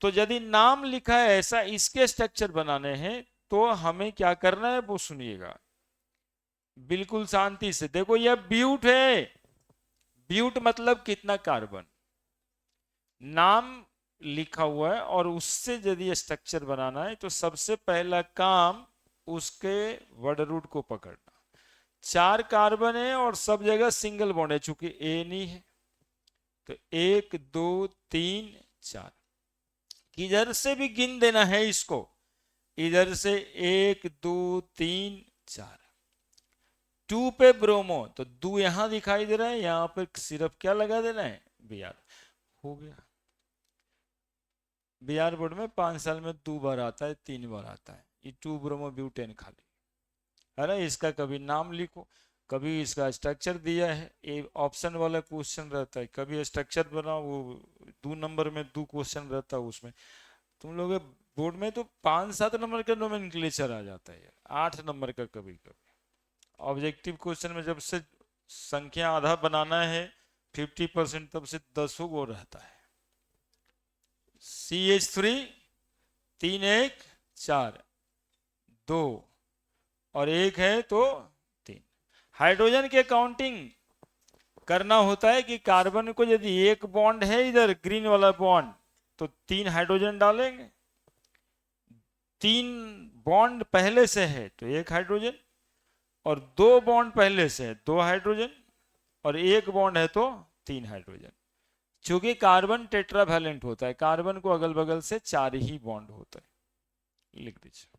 तो यदि नाम लिखा है ऐसा, इसके स्ट्रक्चर बनाने हैं तो हमें क्या करना है वो सुनिएगा बिल्कुल शांति से। देखो यह ब्यूट है, ब्यूट मतलब कितना कार्बन, नाम लिखा हुआ है और उससे यदि स्ट्रक्चर बनाना है तो सबसे पहला काम उसके वर्ड रूट को पकड़ना। 4 कार्बन है और सब जगह सिंगल बॉन्ड है, चूंकि ए नहीं है तो 1 2 3 4, किधर से भी गिन देना है इसको, इधर से 1 2 3 4। 2 पे ब्रोमो तो 2 यहां दिखाई दे रहा है, यहां पर सिर्फ क्या लगा देना है, Br, हो गया। Br बोर्ड में 5 साल में 2 बार आता है, 3 बार आता है, ये 2 ब्रोमो ब्यूटेन खाली, है ना। इसका कभी नाम लिखो, कभी इसका स्ट्रक्चर दिया है, ये ऑप्शन वाला क्वेश्चन रहता है, कभी स्ट्रक्चर बनाओ, वो 2 नंबर में 2 क्वेश्चन रहता है उसमें। तुम लोग बोर्ड में तो 5-7 नंबर का नोमेनक्लेचर आ जाता है, 8 नंबर का कभी कभी, ऑब्जेक्टिव क्वेश्चन में जब से संख्या आधा बनाना है 50%, तब से 10 गो रहता है। CH3 3 1 4 2 और 1 है तो 3। हाइड्रोजन के काउंटिंग करना होता है कि कार्बन को यदि एक बॉन्ड है इधर ग्रीन वाला बॉन्ड तो 3 हाइड्रोजन डालेंगे, 3 बॉन्ड पहले से है तो 1 हाइड्रोजन, और 2 बॉन्ड पहले से है 2 हाइड्रोजन, और 1 बॉन्ड है तो 3 हाइड्रोजन। चूंकि कार्बन टेट्रावैलेंट होता है, कार्बन को अगल बगल से 4 ही बॉन्ड होता है। लिख दीजिए।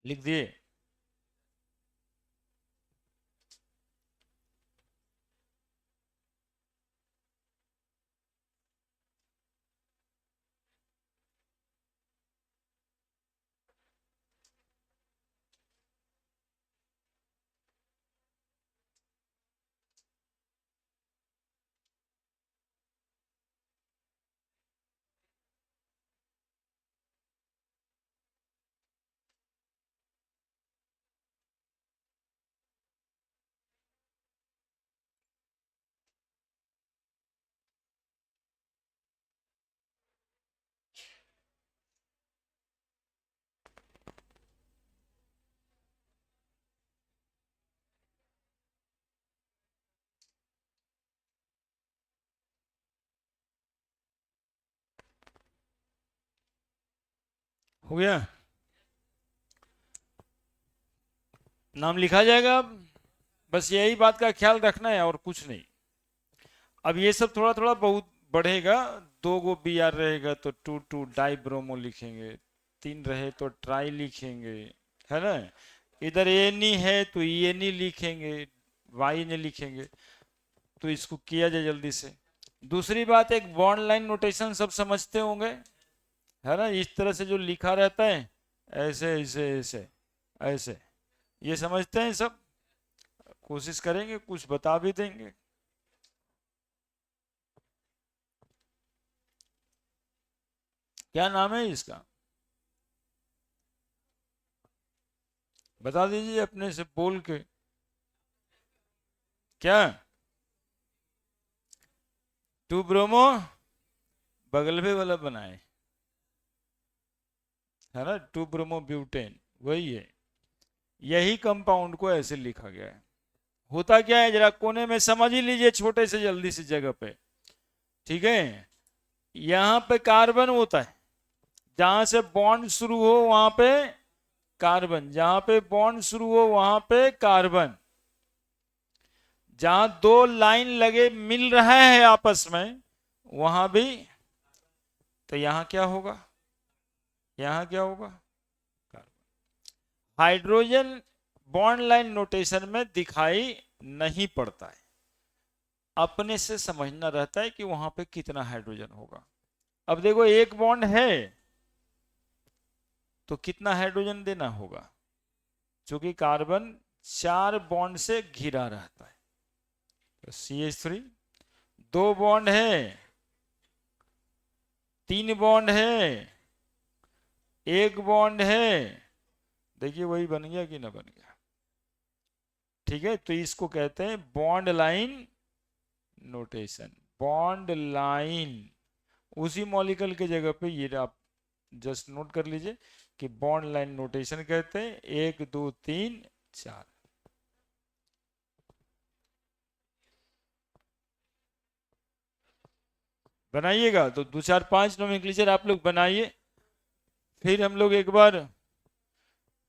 लिख दिए। हो गया, नाम लिखा जाएगा। अब बस यही बात का ख्याल रखना है और कुछ नहीं। अब ये सब थोड़ा थोड़ा बहुत बढ़ेगा। 2 गो Br रहेगा तो 2 डाई ब्रोमो लिखेंगे, 3 रहे तो ट्राई लिखेंगे, है ना। इधर Ni है तो Ni लिखेंगे, Y ने लिखेंगे। तो इसको किया जाए जल्दी से। दूसरी बात, एक बॉन्ड लाइन नोटेशन सब समझते होंगे, है ना। इस तरह से जो लिखा रहता है, ऐसे ऐसे ऐसे ऐसे, ये समझते हैं सब। कोशिश करेंगे, कुछ बता भी देंगे। क्या नाम है इसका, बता दीजिए अपने से बोल के। क्या? 2 ब्रोमो बगल में वाला बनाए, है ना, 2 ब्रोमो ब्यूटेन, वही है। यही कंपाउंड को ऐसे लिखा गया है। होता क्या है, जरा कोने में समझ ही लीजिए, छोटे से जल्दी से जगह पे। ठीक है, यहां पे कार्बन होता है, जहां से बॉन्ड शुरू हो वहां पे कार्बन, जहां पे बॉन्ड शुरू हो वहां पे कार्बन, जहां 2 लाइन लगे मिल रहा है आपस में वहां भी। तो यहां क्या होगा, यहां क्या होगा, हाइड्रोजन बॉन्ड लाइन नोटेशन में दिखाई नहीं पड़ता है, अपने से समझना रहता है कि वहां पे कितना हाइड्रोजन होगा। अब देखो एक बॉन्ड है तो कितना हाइड्रोजन देना होगा, क्योंकि कार्बन 4 बॉन्ड से घिरा रहता है। तो CH3, 2 बॉन्ड है, 3 बॉन्ड है, 1 बॉन्ड है। देखिए वही बन गया कि ना बन गया। ठीक है, तो इसको कहते हैं bond line notation. Bond line उसी मॉलिक्यूल के जगह पे ये आप जस्ट नोट कर लीजिए कि बॉन्ड लाइन नोटेशन कहते हैं 1 2 3 4। बनाइएगा तो 2 4 5 नोमेनक्लेचर आप लोग बनाइए, फिर हम लोग एक बार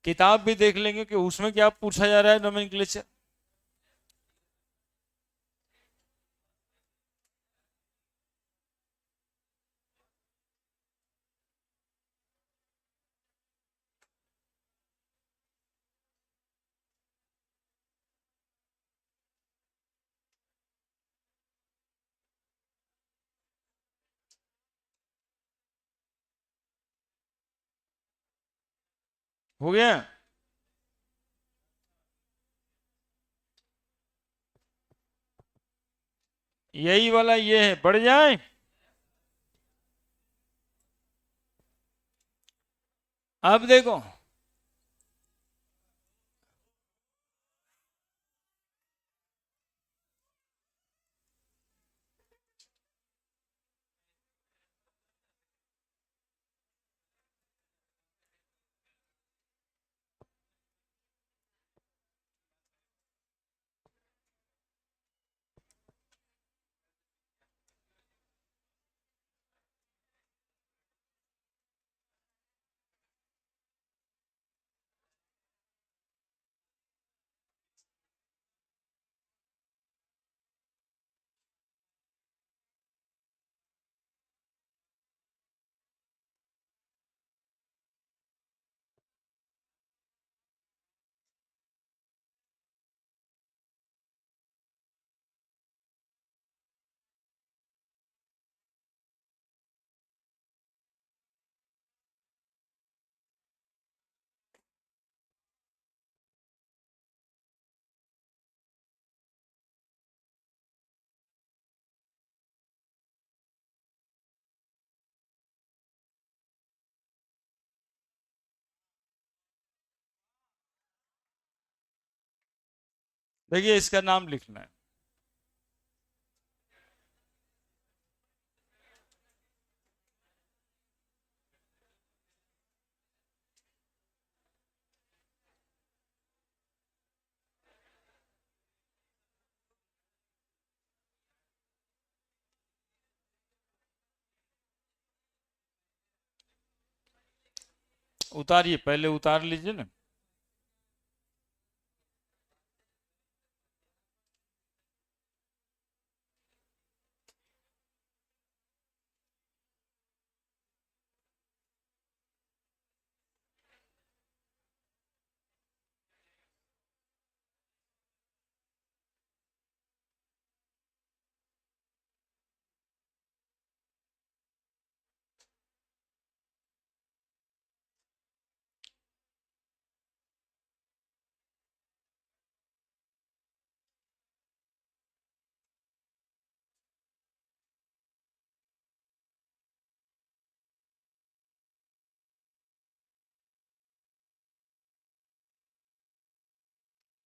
किताब भी देख लेंगे कि उसमें क्या पूछा जा रहा है नोमेनक्लेचर। हो गया? यही वाला ये है, बढ़ जाए। अब देखो देखिए इसका नाम लिखना है। उतारिए, पहले उतार लीजिए ना।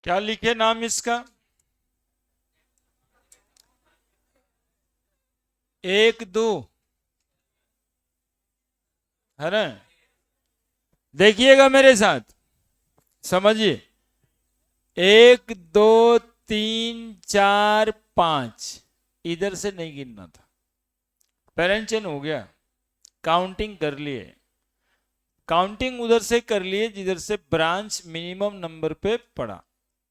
क्या लिखे नाम इसका? 1 2 है ना? देखिएगा मेरे साथ, समझिए। 1 2 3 4 5, इधर से नहीं गिनना था। पेरेंट चेन हो गया, काउंटिंग कर लिए। काउंटिंग उधर से कर लिए जिधर से ब्रांच मिनिमम नंबर पे पड़ा।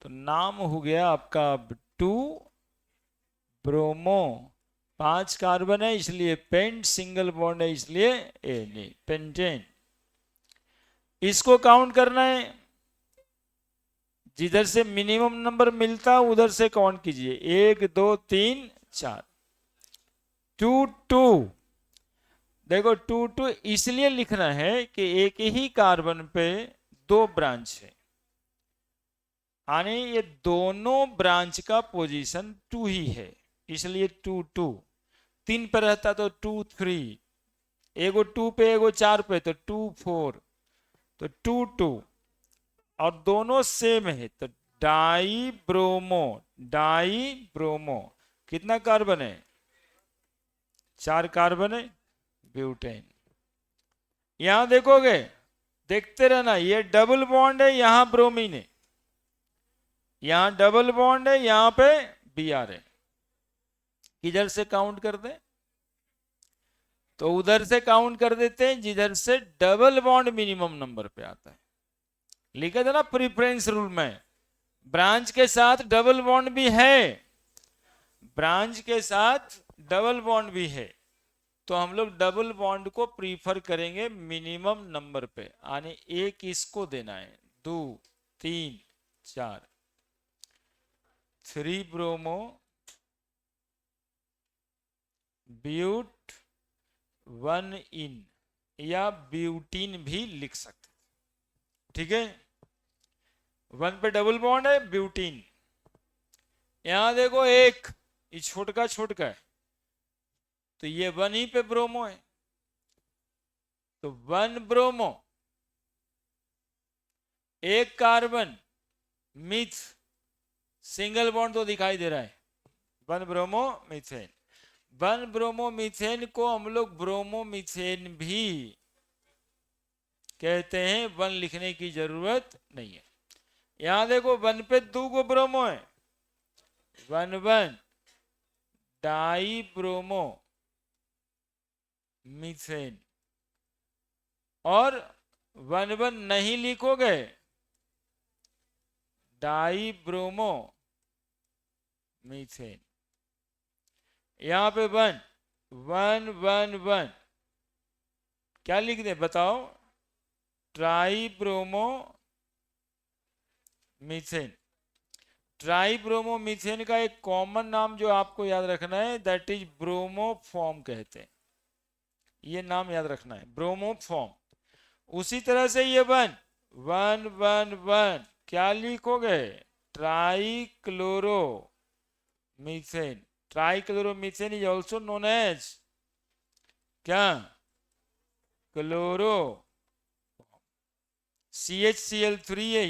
तो नाम हो गया आपका 2 ब्रोमो, 5 कार्बन है इसलिए पेंट, सिंगल बॉन्ड है इसलिए नहीं पेंटेन। इसको काउंट करना है, जिधर से मिनिमम नंबर मिलता उधर से काउंट कीजिए। 1 2 3 4, 2 2, देखो 2 2 इसलिए लिखना है कि एक ही कार्बन पे 2 ब्रांच है, यानी ये दोनों ब्रांच का पोजीशन 2 ही है, इसलिए 2 2। 3 पे रहता तो 2 3, एगो 2 पे एगो 4 पे तो 2 4, तो 2 2 और दोनों सेम है तो डाई ब्रोमो। डाई ब्रोमो कितना कार्बन है? 4 कार्बन है, ब्यूटेन। यहां देखोगे, देखते रहना, ये डबल बॉन्ड है, यहां ब्रोमीन है, यहां डबल बॉन्ड है, यहां पे Br है। किधर से काउंट कर दे? तो उधर से काउंट कर देते हैं जिधर से डबल बॉन्ड मिनिमम नंबर पे आता है। लिखा था ना प्रीफरेंस रूल में, ब्रांच के साथ डबल बॉन्ड भी है, ब्रांच के साथ डबल बॉन्ड भी है, तो हम लोग डबल बॉन्ड को प्रीफर करेंगे मिनिमम नंबर पे, यानी एक इसको देना है, 2 3 4। 3 ब्रोमो ब्यूट 1 इन, या ब्यूटीन भी लिख सकते, ठीक है। 1 पे डबल बॉन्ड है, ब्यूटीन। यहां देखो एक, ये छोटका छोटका है, तो ये 1 ही पे ब्रोमो है, तो 1 ब्रोमो, एक कार्बन, मिथ, सिंगल बॉन्ड तो दिखाई दे रहा है, 1 ब्रोमो मीथेन। 1 ब्रोमो मीथेन को हम लोग ब्रोमो मीथेन भी कहते हैं, 1 लिखने की जरूरत नहीं है। यहां देखो 1 पे 2 को ब्रोमो है, 1 1 डाई ब्रोमो मीथेन, और 1 1 नहीं लिखोगे, डाई ब्रोमो मीथेन। यहां पे 1 1 1 1 क्या लिख दे बताओ? Try bromo methane. Try bromo methane का एक कॉमन नाम जो आपको याद रखना है, दैट इज ब्रोमोफॉर्म कहते हैं, ये नाम याद रखना है, ब्रोमोफॉर्म। उसी तरह से ये 1 1 1 1 क्या लिखोगे? Try chloro methane. Try chloro methane is also known as क्या? क्लोरो CHCl3 है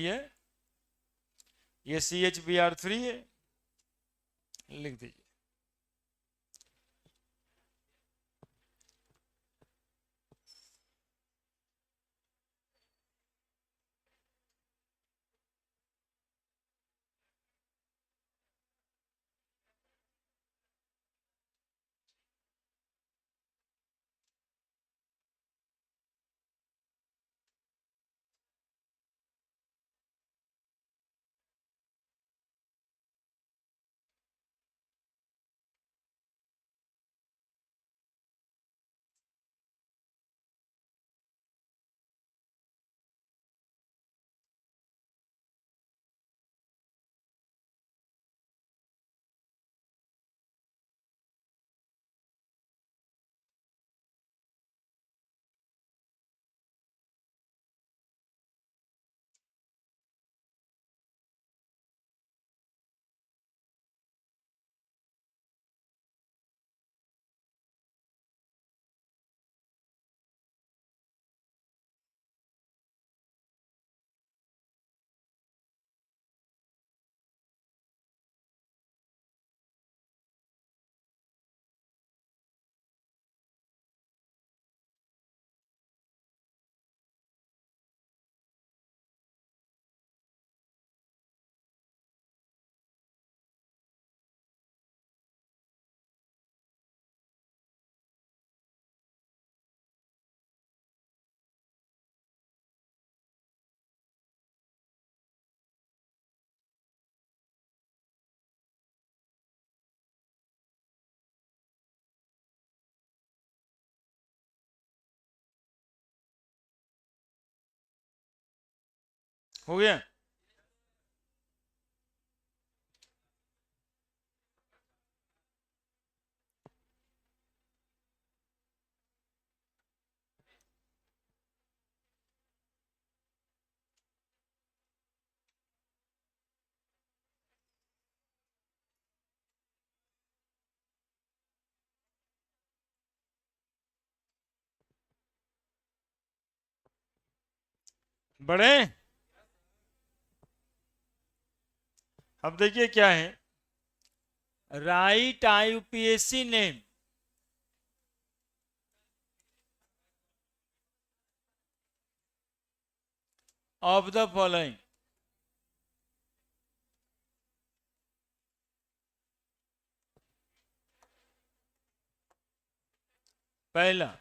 ये CHBr3 है, लिख दीजिए। हो गया? बड़े। अब देखिए क्या है, right IUPAC name of the following. पहला,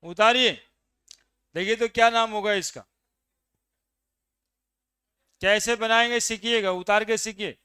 उतारिए, देखिए तो क्या नाम होगा इसका। कैसे बनाएंगे सीखिएगा, उतार के सीखिए।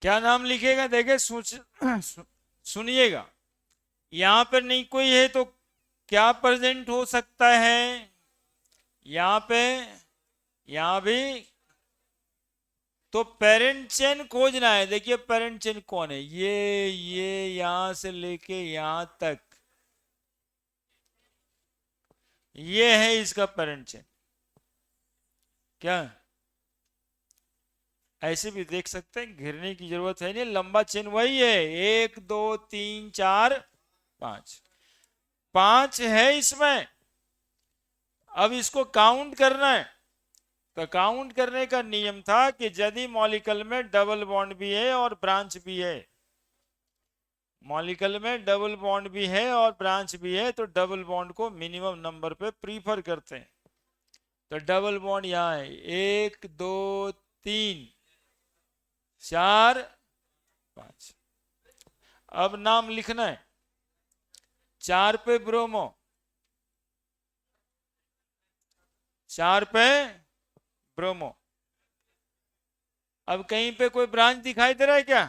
क्या नाम लिखेगा, देखे सुनिएगा। यहां पर नहीं कोई है तो क्या प्रेजेंट हो सकता है, यहां पे, यहां भी। तो पेरेंट चेन खोजना है। देखिए पेरेंट चेन कौन है, ये यहां से लेके यहां तक, ये है इसका पेरेंट चेन। क्या ऐसे भी देख सकते हैं, घिरने की जरूरत है नहीं, लंबा चेन वही है, 1 2 3 4 5, 5 है इसमें। अब इसको काउंट करना है, तो काउंट करने का नियम था कि यदि मॉलिक्यूल में डबल बॉन्ड भी है और ब्रांच भी है, मॉलिक्यूल में डबल बॉन्ड भी है और ब्रांच भी है, तो डबल बॉन्ड को मिनिमम नंबर पे प्रीफर करते हैं। तो डबल बॉन्ड यहां है, 1 2 3 4 5। अब नाम लिखना है, 4 पे ब्रोमो, 4 पे ब्रोमो। अब कहीं पे कोई ब्रांच दिखाई दे रहा है क्या,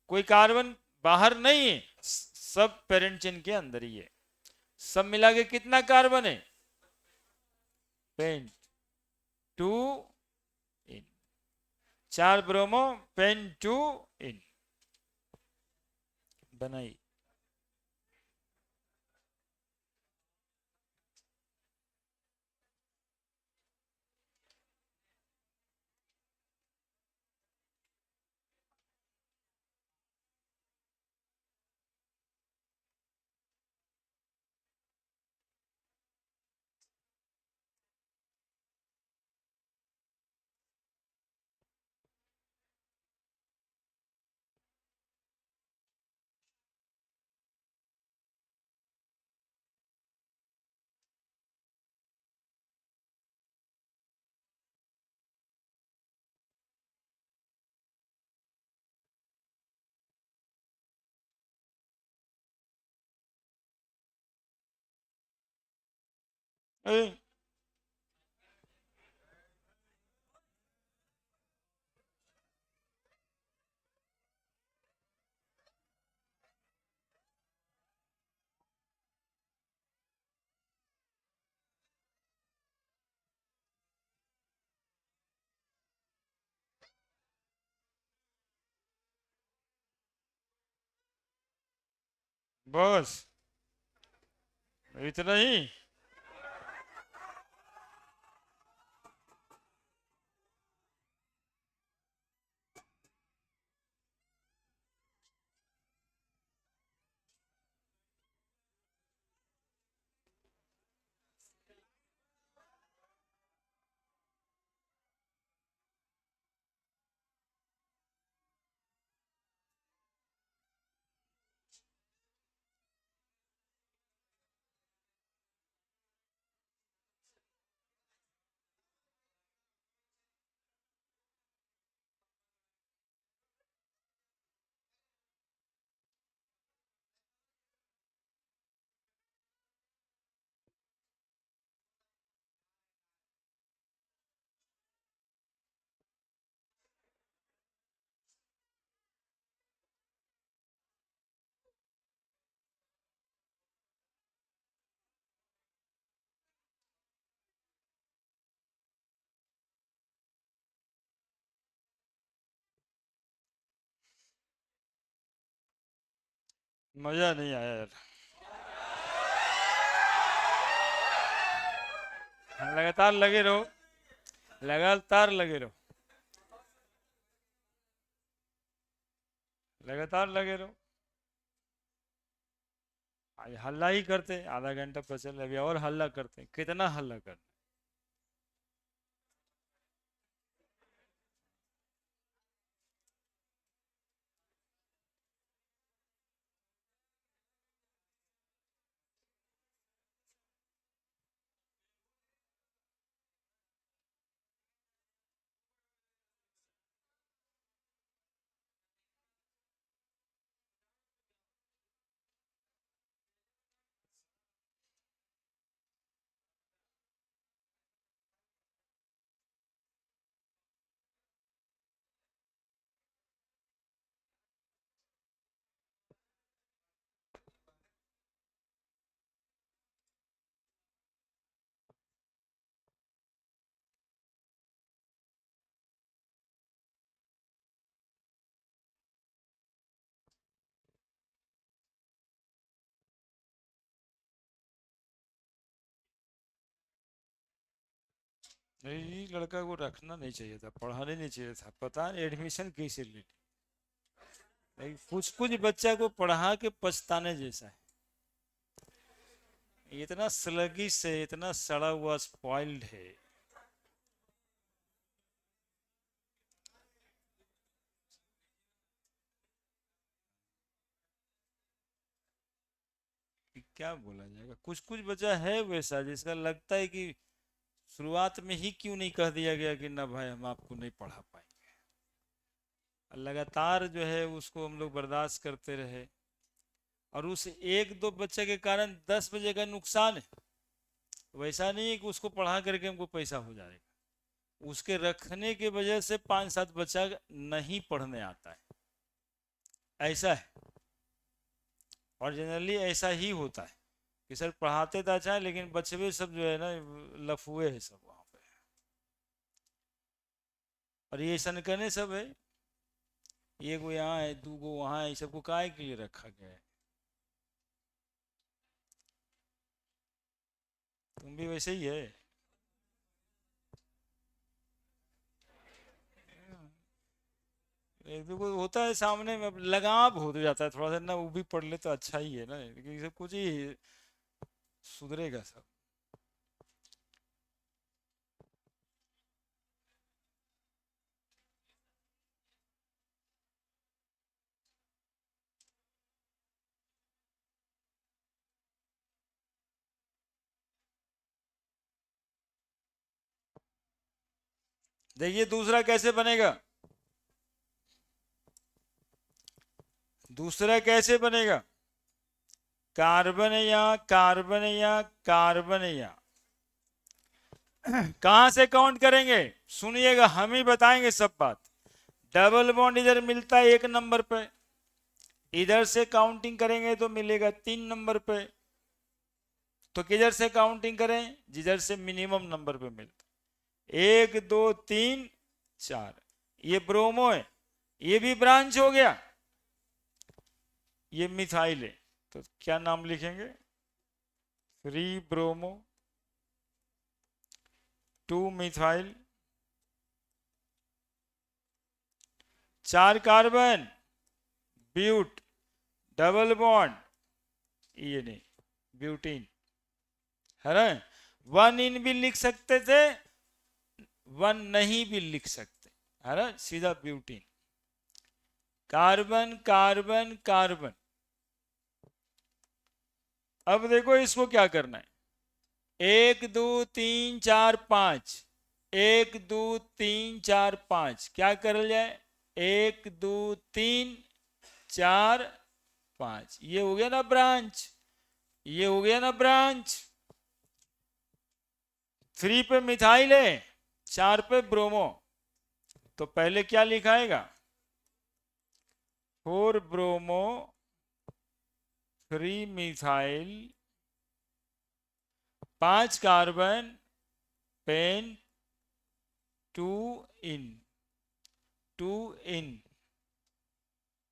कोई कार्बन बाहर नहीं है, सब पेरेंट चेन के अंदर ही है। सब मिला के कितना कार्बन है, पेंट 2 इन, 4 ब्रोमो, पेन 2 इन, बनाई। ए, बस इतना ही। मजा नहीं आया यार। लगातार लगे रहो, लगातार लगे रहो, लगातार लगे रहो। आज हल्ला ही करते, आधा घंटा पचल, अभी और हल्ला करते, कितना हल्ला करते। नहीं, लड़का को रखना नहीं चाहिए था, पढ़ाने नहीं चाहिए था, पता नहीं एडमिशन कैसे ले ली। कुछ कुछ बच्चा को पढ़ा के पछताने जैसा है। इतना स्लगिश है, इतना सड़ा हुआ स्पॉइल्ड है। कि क्या बोला जाएगा, कुछ कुछ बच्चा है वैसा जिसका लगता है कि शुरुआत में ही क्यों नहीं कह दिया गया कि ना भाई हम आपको नहीं पढ़ा पाएंगे। लगातार जो है उसको हम लोग बर्दाश्त करते रहे, और उस एक दो बच्चे के कारण 10 बजे का नुकसान है। वैसा नहीं है कि उसको पढ़ा करके हमको पैसा हो जाएगा, उसके रखने की वजह से 5-7 बच्चा नहीं पढ़ने आता है, ऐसा है। और जनरली ऐसा ही होता है कि सर पढ़ाते तो अच्छा है, लेकिन बच्चे सब जो है ना लफुए है सब वहाँ पे। और ये सनकने सब है, एक वो यहाँ है, दो गो वहाँ है, सबको काहे के लिए रखा गया है। तुम भी वैसे ही है। एक दो को होता है सामने में, अब लगाव हो जाता है थोड़ा सा ना, वो भी पढ़ ले तो अच्छा ही है ना, लेकिन सब कुछ ही सुधरेगा सब। देखिए दूसरा कैसे बनेगा, दूसरा कैसे बनेगा। कार्बन या कार्बन या कार्बन या कहां से काउंट करेंगे, सुनिएगा, हम ही बताएंगे सब बात। डबल बॉन्ड इधर मिलता है 1 नंबर पे, इधर से काउंटिंग करेंगे तो मिलेगा 3 नंबर पे। तो किधर से काउंटिंग करें, जिधर से मिनिमम नंबर पे मिलता, 1 2 3 4। ये ब्रोमो है, ये भी ब्रांच हो गया, ये मिथाइल है। तो क्या नाम लिखेंगे, 3 bromo 2 methyl, 4 carbon, but, double bond, ये नहीं, ब्यूटीन, है ना। 1 इन भी लिख सकते थे, 1 नहीं भी लिख सकते, है ना, सीधा ब्यूटीन। Carbon carbon carbon. अब देखो इसको क्या करना है, 1 2 3 4 5, 1 2 3 4 5, क्या कर जाए, 1 2 3 4 5, ये हो गया ना ब्रांच, ये हो गया ना ब्रांच। 3 पे मिथाइल है, 4 पे ब्रोमो, तो पहले क्या लिखाएगा, 4 ब्रोमो 3 मिथाइल, 5 कार्बन, पेन, 2 इन, 2 इन,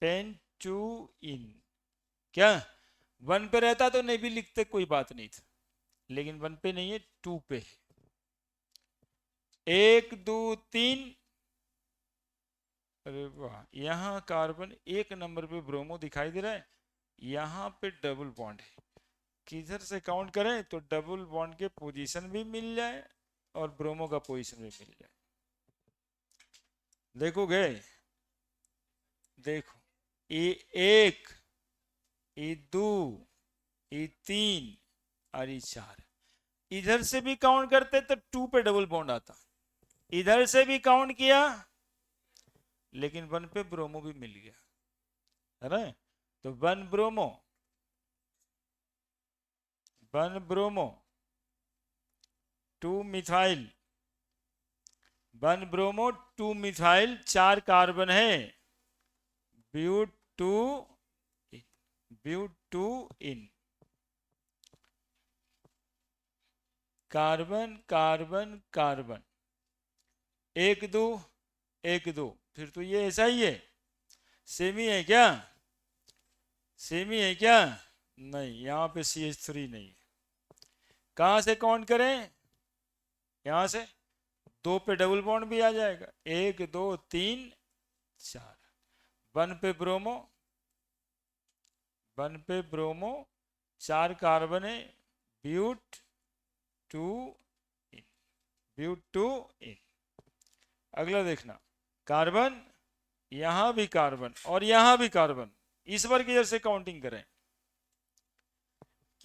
पेन 2 इन, क्या 1 पे रहता तो नहीं भी लिखते, कोई बात नहीं था, लेकिन 1 पे नहीं है, 2 पे है। 1 2 3, अरे वाह, यहाँ कार्बन 1 नंबर पे ब्रोमो दिखाई दे रहा है, यहाँ पे डबल बॉन्ड है। किधर से काउंट करें तो डबल बॉन्ड के पोजीशन भी मिल जाए और ब्रोमो का पोजीशन भी मिल जाए। देखोगे, देखो, ये 1, ये 2, ये 3 और ये 4। इधर से भी काउंट करते तो 2 पे डबल बॉन्ड आता, इधर से भी काउंट किया लेकिन 1 पे ब्रोमो भी मिल गया, है ना। तो 1 bromo, 1 bromo, 2 methyl, 1 bromo 2 methyl, 4 carbon है, but 2, but 2 ene, carbon carbon carbon, 1 2 1 2, फिर तो ये ऐसा ही है, सेमी है क्या, सेमी है क्या, नहीं, यहां पे CH3 नहीं है। कहां से काउंट करें, यहां से, 2 पे डबल बॉन्ड भी आ जाएगा, 1 2 3 4, 1 पे ब्रोमो, 1 पे ब्रोमो, 4 कार्बन है, ब्यूट 2 इन, ब्यूट 2 इन। अगला देखना, कार्बन, यहां भी कार्बन और यहां भी कार्बन, इस बार किधर से काउंटिंग करें,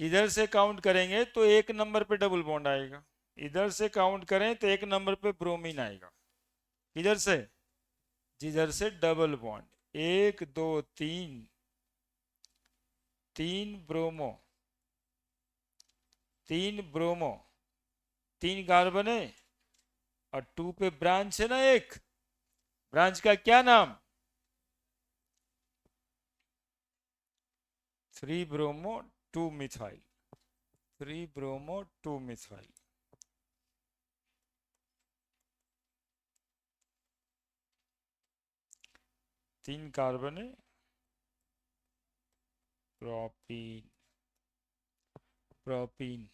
इधर से काउंट करेंगे तो 1 नंबर पे डबल बॉन्ड आएगा, इधर से काउंट करें तो 1 नंबर पे ब्रोमीन आएगा, इधर से, जिधर से double bond, 1 2 3, 3 bromo, 3 bromo, 3 carbon है और 2 पे ब्रांच है ना, एक ब्रांच का क्या नाम, 3 ब्रोमो 2 मिथाइल, 3 ब्रोमो 2 मिथाइल। तीन कार्बन है, प्रोपीन, प्रोपीन।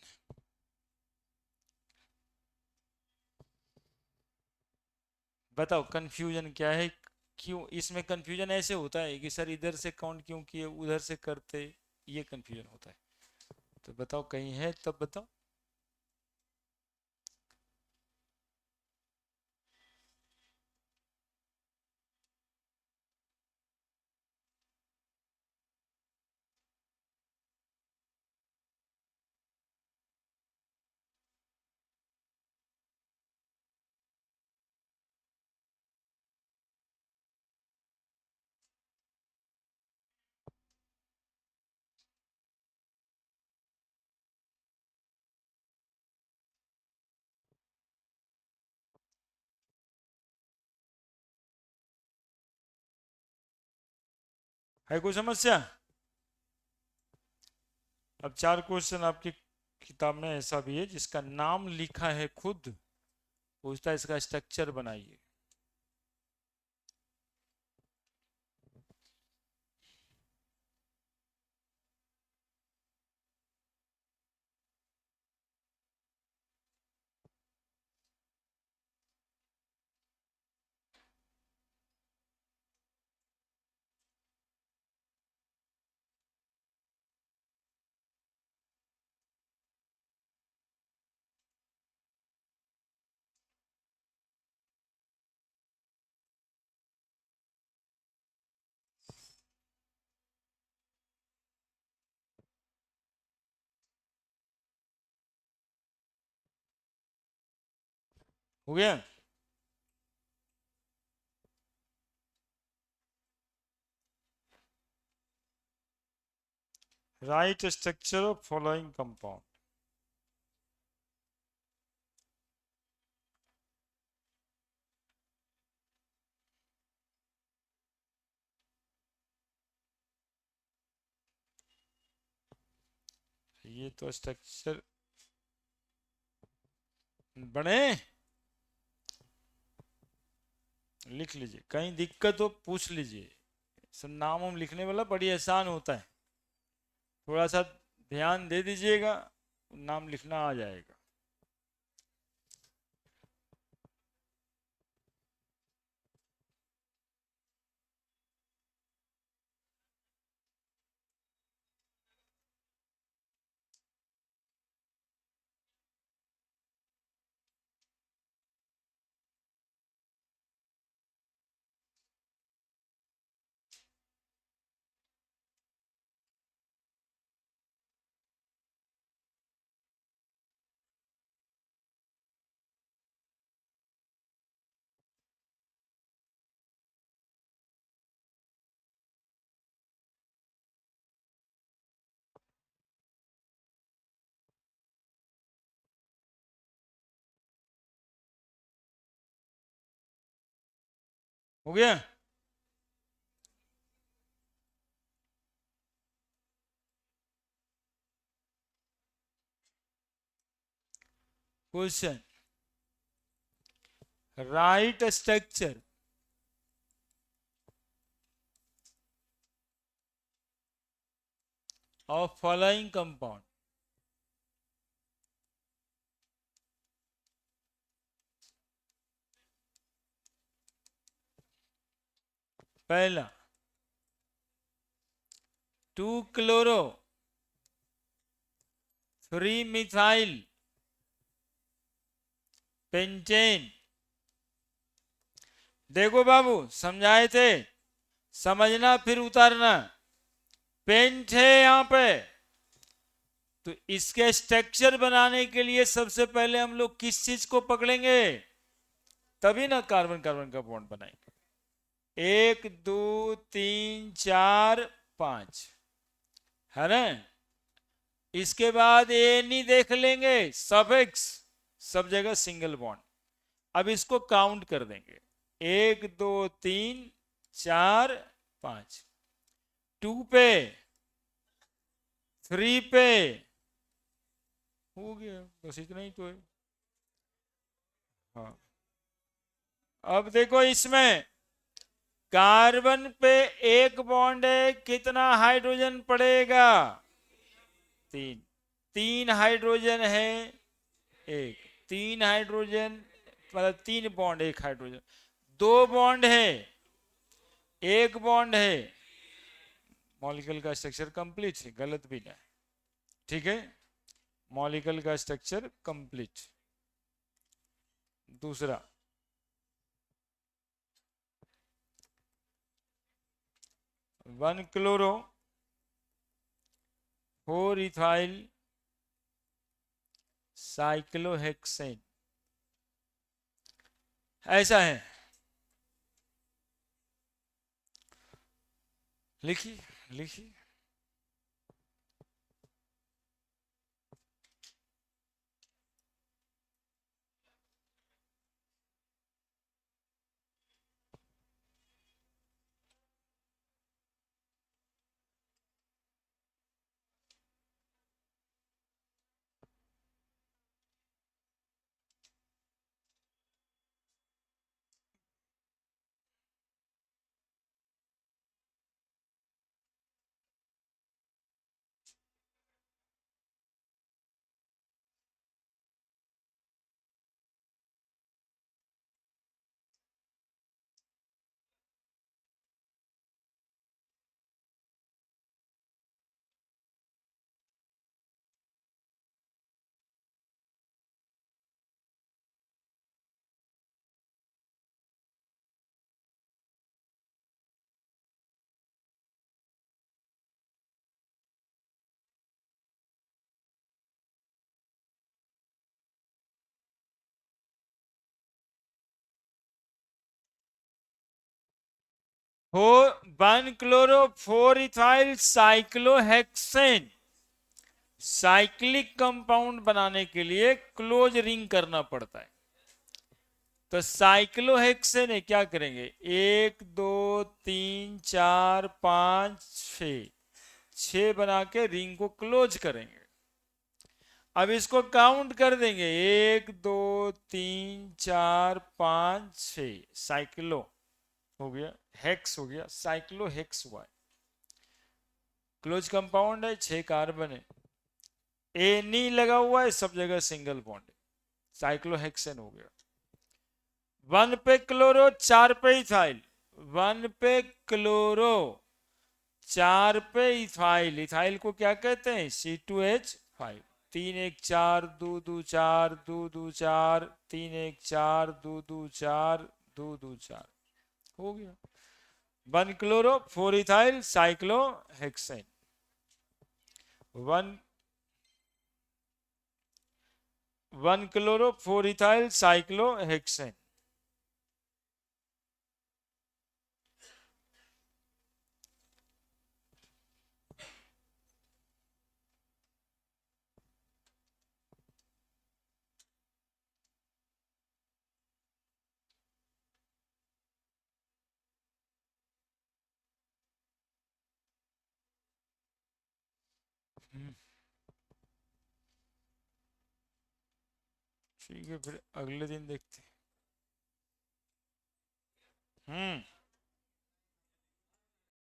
बताओ कंफ्यूजन क्या है, क्यों इसमें कंफ्यूजन ऐसे होता है कि सर इधर से काउंट क्यों किए, उधर से करते, ये कंफ्यूजन होता है। तो बताओ कहीं है तब बताओ। है कोई समस्या? अब 4 क्वेश्चन आपकी किताब में ऐसा भी है जिसका नाम लिखा है खुद, पूछता है इसका स्ट्रक्चर बनाइए। हो गया? Right structure of following compound. ये तो स्ट्रक्चर बने, लिख लीजिए, कहीं दिक्कत हो पूछ लीजिए। सब नाम हम लिखने वाला बड़ी आसान होता है। थोड़ा सा ध्यान दे दीजिएगा, नाम लिखना आ जाएगा। हो गया। Question, right structure of following compound. पहला 2 क्लोरो 3 मिथाइल पेंटेन। देखो बाबू, समझाए थे, समझना फिर उतारना। पेंट है यहाँ पे, तो इसके स्ट्रक्चर बनाने के लिए सबसे पहले हम लोग किस चीज को पकड़ेंगे, तभी ना कार्बन कार्बन का बॉन्ड बनाएंगे। 1 2 3 4 5 है ना। इसके बाद ये नहीं देख लेंगे, सफिक्स, सब जगह सिंगल बॉन्ड। अब इसको काउंट कर देंगे, 1 2 3 4 5। 2 पे, 3 पे, हो गया, बस इतना ही तो है। हाँ, अब देखो इसमें कार्बन पे एक बॉन्ड है, कितना हाइड्रोजन पड़ेगा, 3। 3 हाइड्रोजन है, एक, 3 हाइड्रोजन मतलब 3 बॉन्ड, एक हाइड्रोजन। 2 बॉन्ड है, एक बॉन्ड है, मॉलिक्यूल का स्ट्रक्चर कंप्लीट है, गलत भी नहीं, ठीक है, मॉलिक्यूल का स्ट्रक्चर कंप्लीट। दूसरा 1 क्लोरो 4 इथाइल साइक्लोहेक्सेन, ऐसा है। लिखिए लिखिए। हो 1 chloro 4 ethyl cyclohexane, cyclic compound बनाने के लिए क्लोज रिंग करना पड़ता है। तो साइक्लोहेक्सेन है, क्या करेंगे, 1 2 3 4 5 6, 6 बना के रिंग को क्लोज करेंगे। अब इसको काउंट कर देंगे, 1 2 3 4 5 6, साइक्लो हो गया, हेक्स हो गया, साइक्लो हेक्स हुआ। क्लोज कंपाउंड है, 6 कार्बन है, ए नहीं लगा हुआ है, सब जगह सिंगल बॉन्ड है, साइक्लोहेक्सेन हो गया। 1 पे क्लोरो, 4 पे इथाइल, 1 पे क्लोरो, 4 पे इथाइल, इथाइल को क्या कहते हैं, C2H5, 3 1 4 2 2 4 2 2 4 3 1 4 2 2 4 2 2 4 हो गया। 1 chloro 4 ethyl cyclohexane, 1 chloro 4 ethyl cyclohexane. ठीक है, फिर अगले दिन देखते हैं।